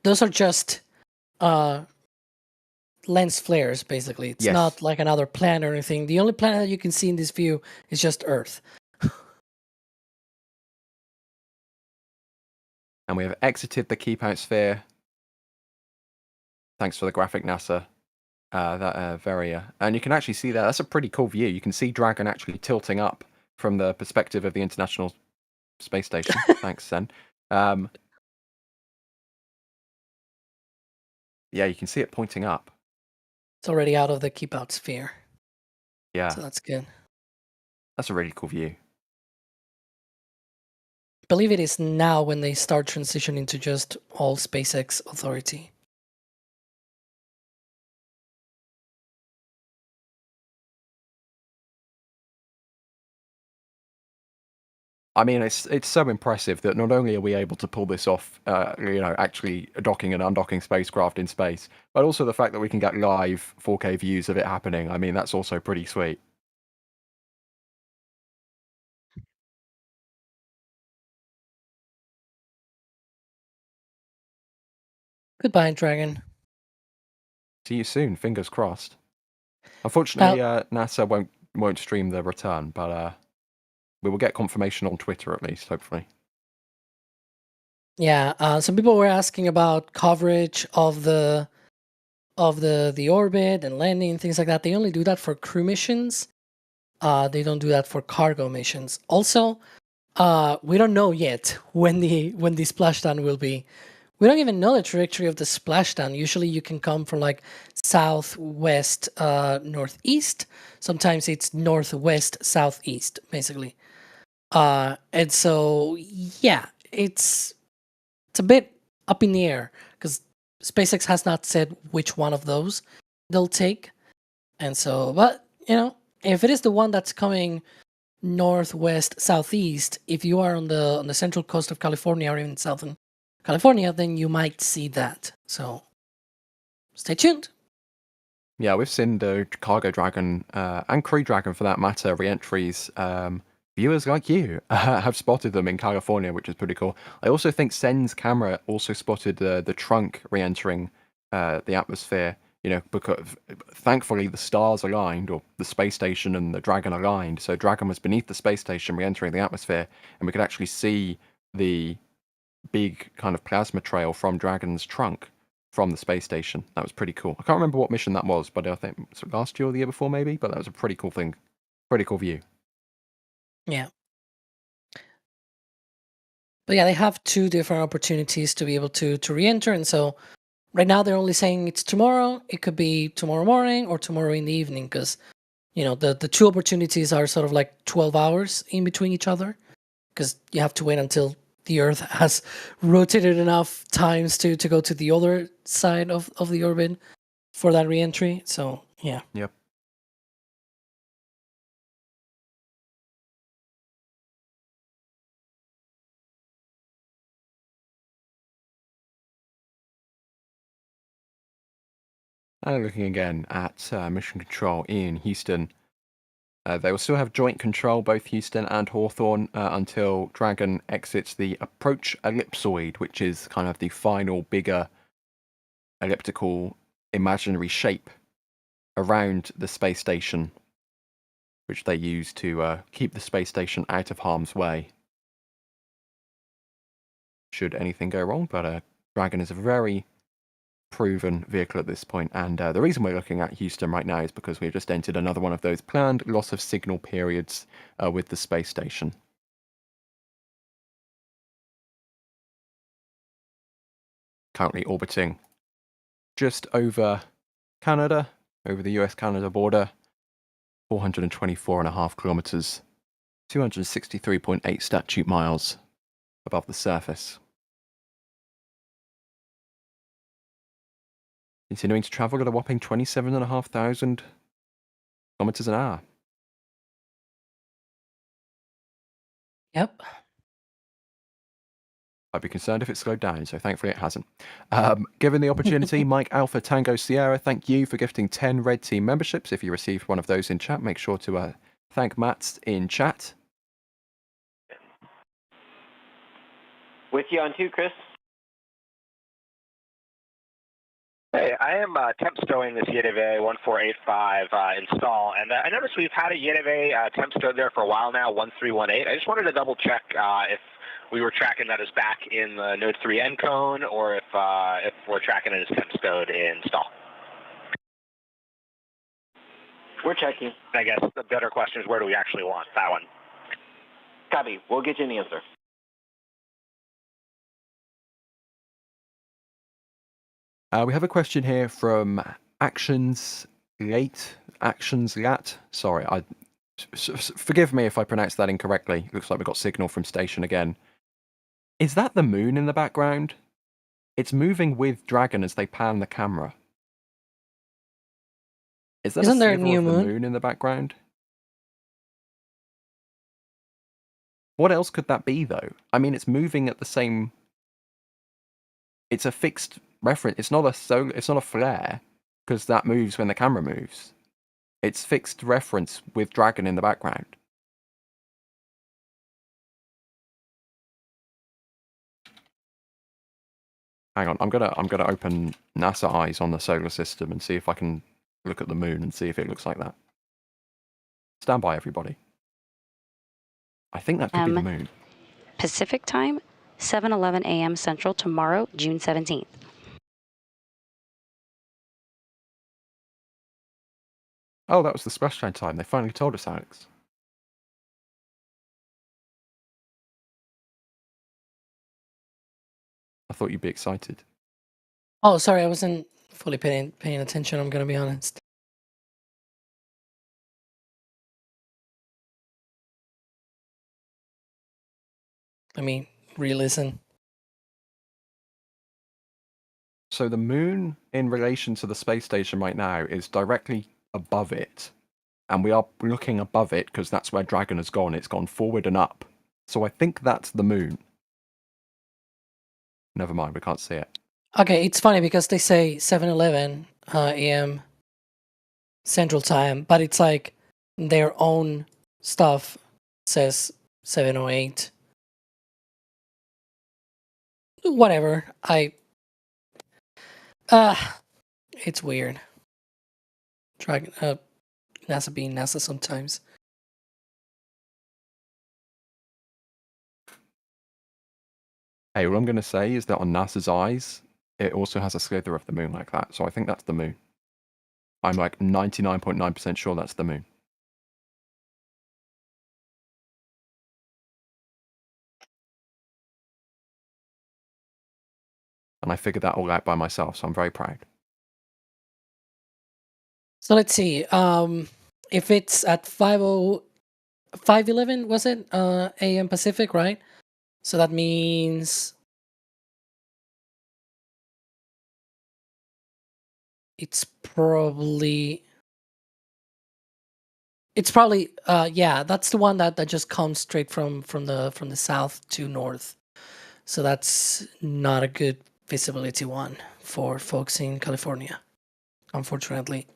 Speaker 9: those are just lens flares, basically. It's not like another planet or anything. The only planet that you can see in this view is just Earth.
Speaker 8: And we have exited the keep out sphere. Thanks for the graphic, NASA. And you can actually see that. That's a pretty cool view. You can see Dragon actually tilting up from the perspective of the International Space Station. Thanks, Sen. Yeah, you can see it pointing up.
Speaker 9: It's already out of the keep out sphere.
Speaker 8: Yeah.
Speaker 9: So that's good.
Speaker 8: That's a really cool view.
Speaker 9: I believe it is now when they start transitioning to just all SpaceX authority.
Speaker 8: I mean, it's so impressive that not only are we able to pull this off, you know, actually docking and undocking spacecraft in space, but also the fact that we can get live 4K views of it happening. I mean, that's also pretty sweet.
Speaker 9: Goodbye, Dragon.
Speaker 8: See you soon. Fingers crossed. Unfortunately, NASA won't stream the return, but we will get confirmation on Twitter at least, hopefully.
Speaker 9: Yeah, some people were asking about coverage of the orbit and landing and things like that. They only do that for crew missions. They don't do that for cargo missions. Also, we don't know yet when the splashdown will be. We don't even know the trajectory of the splashdown. Usually, you can come from like southwest, northeast. Sometimes it's northwest, southeast, basically. And so yeah, it's a bit up in the air because SpaceX has not said which one of those they'll take. And so, but you know, if it is the one that's coming northwest, southeast, if you are on the central coast of California or even southern California, then you might see that. So stay tuned.
Speaker 8: Yeah, we've seen the Cargo Dragon and Crew Dragon, for that matter, re-entries. Viewers like you have spotted them in California, which is pretty cool. I also think Sen's camera also spotted the trunk re-entering the atmosphere. You know, because thankfully the stars aligned, or the space station and the Dragon aligned. So Dragon was beneath the space station, re-entering the atmosphere, and we could actually see the big kind of plasma trail from Dragon's trunk from the space station. That was pretty cool. I can't remember what mission that was, but I think it was last year or the year before maybe, but that was a pretty cool thing. Pretty cool view.
Speaker 9: Yeah. But yeah, they have two different opportunities to be able to re-enter, and so right now they're only saying it's tomorrow. It could be tomorrow morning or tomorrow in the evening, because you know the two opportunities are sort of like 12 hours in between each other, because you have to wait until the Earth has rotated enough times to go to the other side of the orbit for that re-entry. So yeah.
Speaker 8: Yep. And looking again at mission control in Houston, they will still have joint control, both Houston and Hawthorne, until Dragon exits the approach ellipsoid, which is kind of the final bigger elliptical imaginary shape around the space station, which they use to keep the space station out of harm's way should anything go wrong. But Dragon is a very proven vehicle at this point. And the reason we're looking at Houston right now is because we've just entered another one of those planned loss of signal periods with the space station. Currently orbiting just over Canada, over the US-Canada border, 424.5 kilometers, 263.8 statute miles above the surface. Continuing to travel at a whopping 27,500 kilometers an hour.
Speaker 9: Yep.
Speaker 8: I'd be concerned if it slowed down, so thankfully it hasn't. Given the opportunity, Mike Alpha Tango Sierra, thank you for gifting 10 Red Team memberships. If you received one of those in chat, make sure to thank Matt in chat.
Speaker 10: With you on two, Chris.
Speaker 12: Hey, I am temp stowing this Yeneve 1485 install, and I noticed we've had a Yeneve temp stowed there for a while now, 1318. I just wanted to double check if we were tracking that as back in the Node 3 end cone, or if we're tracking it as temp stowed in stall.
Speaker 10: We're checking.
Speaker 12: I guess the better question is, where do we actually want that one?
Speaker 10: Copy. We'll get you an answer.
Speaker 8: We have a question here from Actions Lat. Sorry, forgive me if I pronounced that incorrectly. Looks like we've got signal from station again. Is that the moon in the background? It's moving with Dragon as they pan the camera.
Speaker 9: Isn't there a new
Speaker 8: moon in the background? What else could that be, though? I mean, it's moving at the same. It's a fixed reference. It's not a flare, because that moves when the camera moves. It's fixed reference with Dragon in the background. Hang on, I'm gonna open NASA Eyes on the solar system and see if I can look at the moon and see if it looks like that. Stand by, everybody. I think that could be the moon.
Speaker 11: Pacific time, 7:11 a.m. Central tomorrow, June 17th.
Speaker 8: Oh, that was the splashdown time. They finally told us, Alex. I thought you'd be excited.
Speaker 9: Oh, sorry, I wasn't fully paying attention, I'm going to be honest. Let me re-listen.
Speaker 8: So the moon, in relation to the space station right now, is directly above it. And we are looking above it because that's where Dragon has gone. It's gone forward and up. So I think that's the moon. Never mind, we can't see it.
Speaker 9: Okay, it's funny because they say 7:11 a.m. Central Time, but it's like their own stuff says 7:08. Whatever. It's weird. Dragon, NASA being NASA sometimes.
Speaker 8: Hey, what I'm going to say is that on NASA's eyes, it also has a slither of the moon like that. So I think that's the moon. I'm like 99.9% sure that's the moon. And I figured that all out by myself, so I'm very proud.
Speaker 9: So let's see. If it's at 5:11, was it? A.m. Pacific, right? So that means it's probably yeah, that's the one that just comes straight from the south to north. So that's not a good visibility one for folks in California, unfortunately.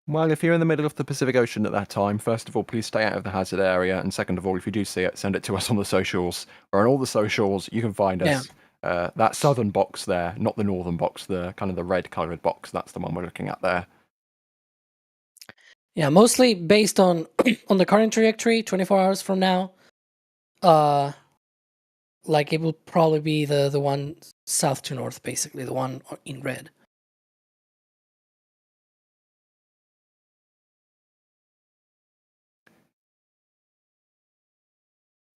Speaker 8: Well, if you're in the middle of the Pacific Ocean at that time, first of all, please stay out of the hazard area. And second of all, if you do see it, send it to us on the socials. Or on all the socials, you can find us. Yeah. That southern box there, not the northern box, the kind of the red coloured box, that's the one we're looking at there.
Speaker 9: Yeah, mostly based on the current trajectory, 24 hours from now. Like it will probably be the one south to north, basically, the one in red.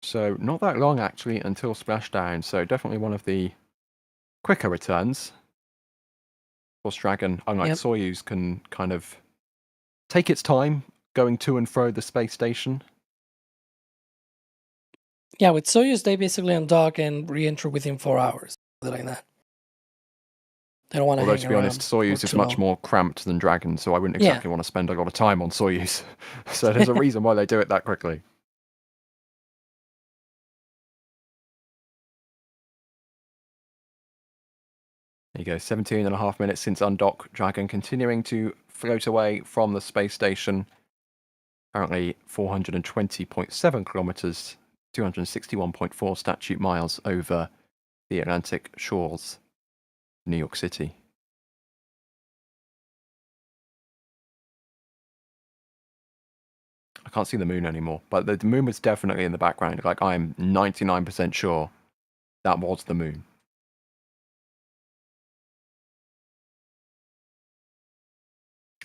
Speaker 8: So not that long actually until splashdown. So definitely one of the quicker returns. Of course, Dragon, unlike Soyuz, can kind of take its time going to and fro the space station.
Speaker 9: Yeah, with Soyuz, they basically undock and re-enter within 4 hours. Like that. They don't want to
Speaker 8: Although,
Speaker 9: hang
Speaker 8: to be honest, Soyuz is much more cramped than Dragon, so I wouldn't exactly want to spend a lot of time on Soyuz. So there's a reason why they do it that quickly. There you go, 17.5 minutes since undock. Dragon continuing to float away from the space station. Currently 420.7 kilometers, 261.4 statute miles over the Atlantic shores, New York City. I can't see the moon anymore, but the moon was definitely in the background. Like, I'm 99% sure that was the moon.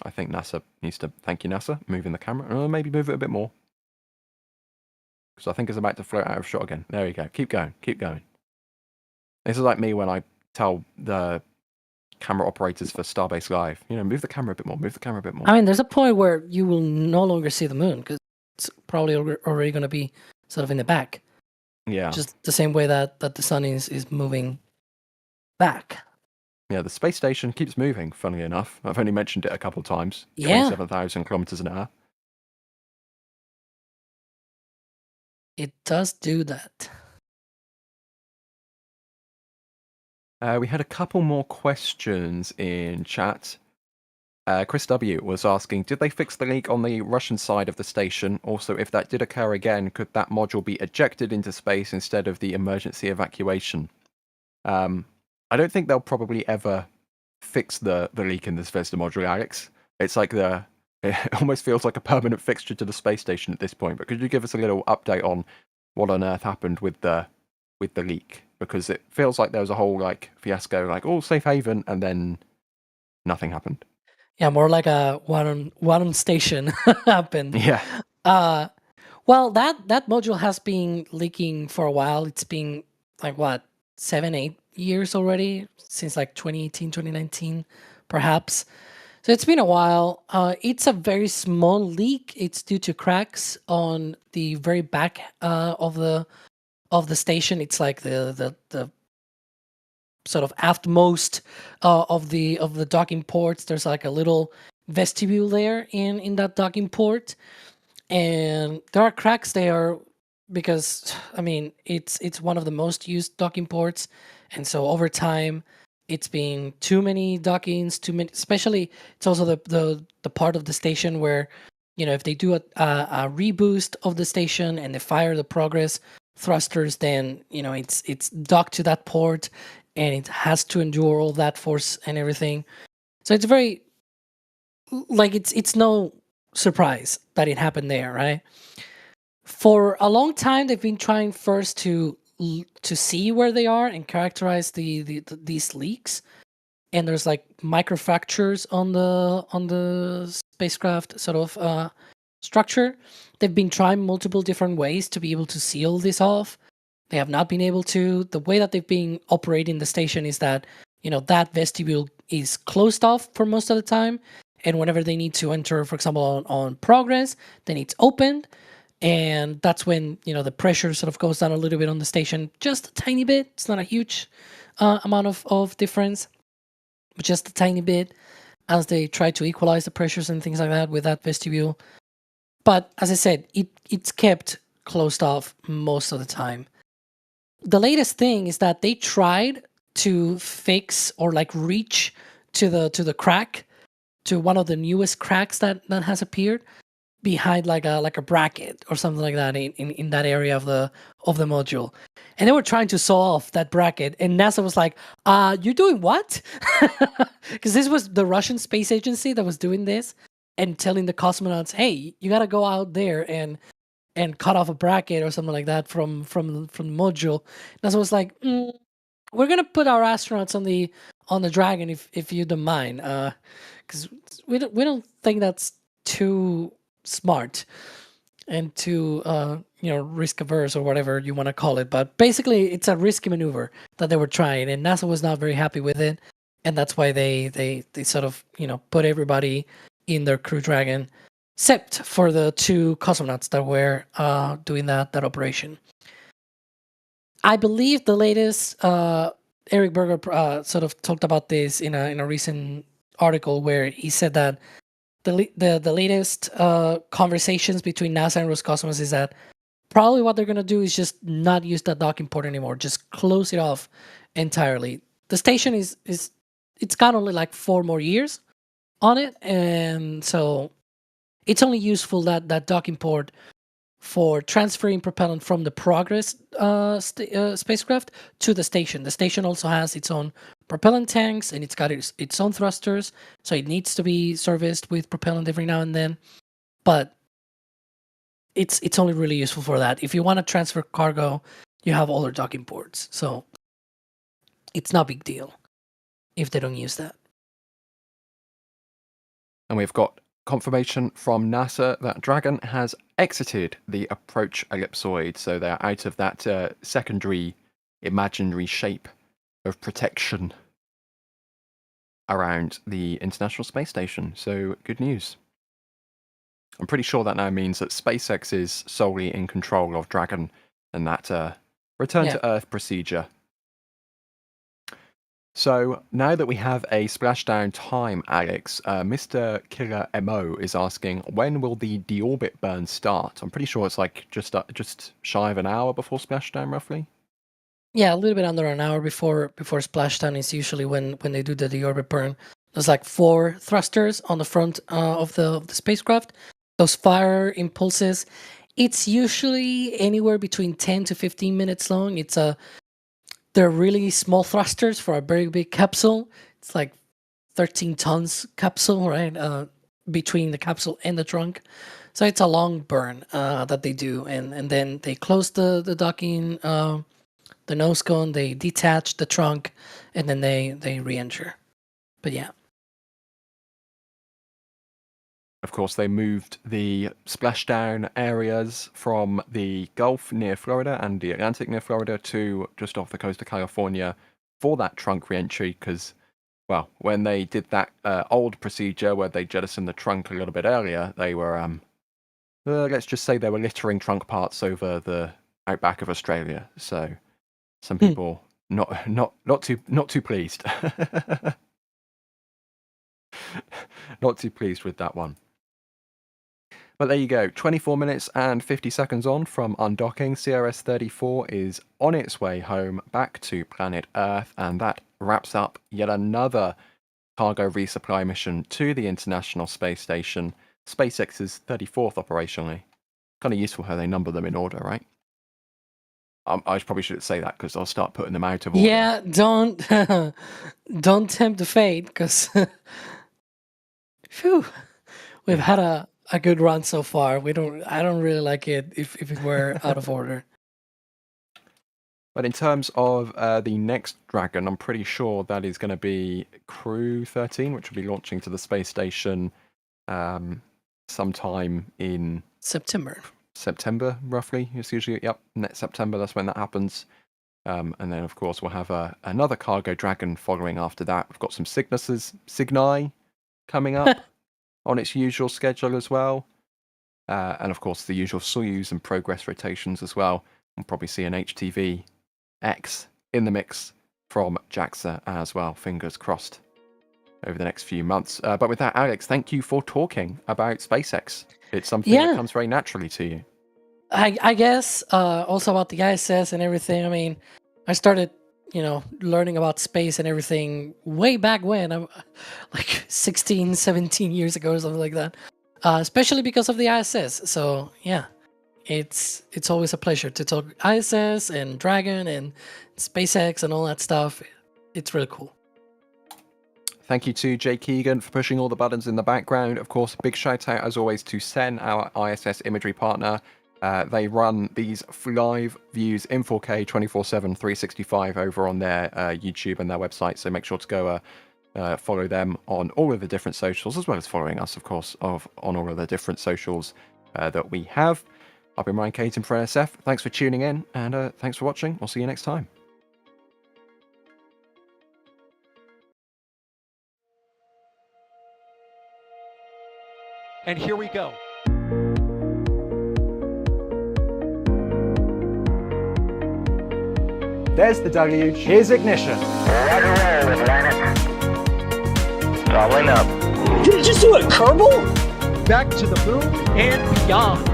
Speaker 8: I think NASA needs to, thank you NASA, moving the camera, or maybe move it a bit more. Because I think it's about to float out of shot again. There you go, keep going, keep going. This is like me when I tell the camera operators for Starbase Live, you know, move the camera a bit more, move the camera a bit more.
Speaker 9: I mean, there's a point where you will no longer see the moon, because it's probably already going to be sort of in the back.
Speaker 8: Yeah.
Speaker 9: Just the same way that the sun is moving back.
Speaker 8: Yeah, the space station keeps moving, funnily enough. I've only mentioned it a couple of times.
Speaker 9: Yeah.
Speaker 8: 27,000 kilometers an hour.
Speaker 9: It does do that.
Speaker 8: We had a couple more questions in chat. Chris W. was asking, did they fix the leak on the Russian side of the station? Also, if that did occur again, could that module be ejected into space instead of the emergency evacuation? I don't think they'll probably ever fix the leak in this Vesta module, Alex. It's like it almost feels like a permanent fixture to the space station at this point. But could you give us a little update on what on earth happened with the leak? Because it feels like there was a whole like fiasco, like safe haven, and then nothing happened.
Speaker 9: Yeah, more like a one on station happened.
Speaker 8: Yeah.
Speaker 9: Well, that module has been leaking for a while. It's been like what, 7-8 years already, since like 2018, 2019, perhaps. So it's been a while. It's a very small leak. It's due to cracks on the very back of the station. It's like the sort of aftmost of the docking ports. There's like a little vestibule there in that docking port, and there are cracks there because, I mean, it's one of the most used docking ports, and so over time it's been too many dockings, too many. Especially, it's also the part of the station where, you know, if they do a reboost of the station and they fire the progress thrusters, then, you know, it's docked to that port and it has to endure all that force and everything. So it's very, like, it's no surprise that it happened there, right? For a long time, they've been trying first to see where they are and characterize these leaks. And there's like microfractures on the spacecraft sort of structure. They've been trying multiple different ways to be able to seal this off. They have not been able to. The way that they've been operating the station is that, you know, that vestibule is closed off for most of the time. And whenever they need to enter, for example, on progress, then it's opened. And that's when, you know, the pressure sort of goes down a little bit on the station, just a tiny bit. It's not a huge amount of difference, but just a tiny bit, as they try to equalize the pressures and things like that with that vestibule. But as I said, it's kept closed off most of the time. The latest thing is that they tried to fix or like reach to the crack, to one of the newest cracks that has appeared behind like a bracket or something like that in that area of the module. And they were trying to saw off that bracket, and NASA was like, you're doing what? Because this was the Russian space agency that was doing this and telling the cosmonauts, hey, you got to go out there and cut off a bracket or something like that from the module. NASA was like, we're gonna put our astronauts on the Dragon if you don't mind, because we don't think that's too smart and too risk averse or whatever you want to call it. But basically, it's a risky maneuver that they were trying, and NASA was not very happy with it, and that's why they sort of put everybody in their Crew Dragon, except for the 2 cosmonauts that were doing that operation. I believe the latest Eric Berger sort of talked about this in a recent article where he said that the latest conversations between NASA and Roscosmos is that probably what they're gonna do is just not use that docking port anymore, just close it off entirely. The station is it's got only like 4 more years on it, and so it's only useful that docking port for transferring propellant from the Progress spacecraft to the station. The station also has its own propellant tanks, and it's got its own thrusters, so it needs to be serviced with propellant every now and then. But it's only really useful for that. If you want to transfer cargo, you have other docking ports, so it's not a big deal if they don't use that.
Speaker 8: And we've got confirmation from NASA that Dragon has exited the approach ellipsoid, so they're out of that secondary imaginary shape of protection around the International Space Station. So good news. I'm pretty sure that now means that SpaceX is solely in control of Dragon and that return to Earth procedure. So now that we have a splashdown time, Alex, Mr. Killer MO is asking, when will the deorbit burn start? I'm pretty sure it's like just shy of an hour before splashdown, roughly.
Speaker 9: Yeah, a little bit under an hour before splashdown is usually when they do the deorbit burn. There's like 4 thrusters on the front of the spacecraft. Those fire impulses, it's usually anywhere between 10 to 15 minutes long. They're really small thrusters for a very big capsule. It's like 13 tons capsule, right? Between the capsule and the trunk. So it's a long burn that they do. And then they close the docking, the nose cone, they detach the trunk, and then they re-enter. But yeah.
Speaker 8: Of course, they moved the splashdown areas from the Gulf near Florida and the Atlantic near Florida to just off the coast of California for that trunk re-entry because, well, when they did that old procedure where they jettisoned the trunk a little bit earlier, they were, let's just say they were littering trunk parts over the outback of Australia. So some people not too pleased. Not too pleased with that one. But there you go, 24 minutes and 50 seconds on from undocking. CRS-34 is on its way home back to planet Earth, and that wraps up yet another cargo resupply mission to the International Space Station, SpaceX's 34th operationally. Kind of useful how they number them in order, right? I probably shouldn't say that because I'll start putting them out of order.
Speaker 9: Yeah, don't tempt the fate because we've had a good run so far. I don't really like it if it were out of order.
Speaker 8: But in terms of the next Dragon, I'm pretty sure that is going to be Crew 13, which will be launching to the space station sometime in September, roughly. It's usually, next September, that's when that happens. And then, of course, we'll have another cargo Dragon following after that. We've got some Cygni coming up on its usual schedule as well. And, of course, the usual Soyuz and Progress rotations as well. We'll probably see an HTV X in the mix from JAXA as well. Fingers crossed over the next few months. But with that, Alex, thank you for talking about SpaceX. It's something that comes very naturally to you.
Speaker 9: I guess also about the ISS and everything. I mean, I started, learning about space and everything way back when, like 16, 17 years ago or something like that. Especially because of the ISS. So yeah, it's always a pleasure to talk ISS and Dragon and SpaceX and all that stuff. It's really cool.
Speaker 8: Thank you to Jay Keegan for pushing all the buttons in the background. Of course, big shout out as always to Sen, our ISS imagery partner. They run these live views in 4K 24/7 365 over on their YouTube and their website, so make sure to go follow them on all of the different socials, as well as following us, of course, on all of the different socials that we have. I've been Ryan Caton for NSF. Thanks for tuning in, and thanks for watching. We'll see you next time.
Speaker 1: And here we go.
Speaker 2: There's the deluge. Here's ignition.
Speaker 3: Doubling up.
Speaker 4: Did it just do a Kerbal?
Speaker 1: Back to the moon and beyond.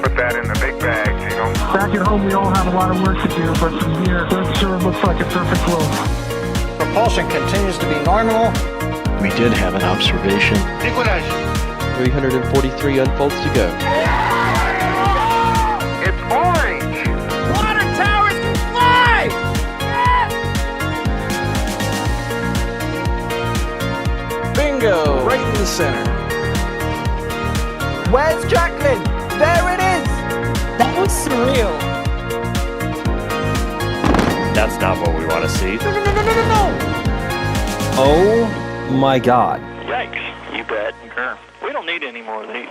Speaker 12: Put that in the big bag, Gino.
Speaker 5: Back at home, we all have a lot of work to do, but from here, that sure looks like a perfect world.
Speaker 4: Propulsion continues to be normal.
Speaker 6: We did have an observation. 343 unfolds to go.
Speaker 12: It's orange!
Speaker 1: Water towers fly!
Speaker 6: Bingo! Right in the center.
Speaker 2: Where's Jacqueline? There it is!
Speaker 4: That was surreal.
Speaker 7: That's not what we want to see.
Speaker 2: No!
Speaker 4: Oh my god.
Speaker 3: Yikes. You bet. We don't need any more of these.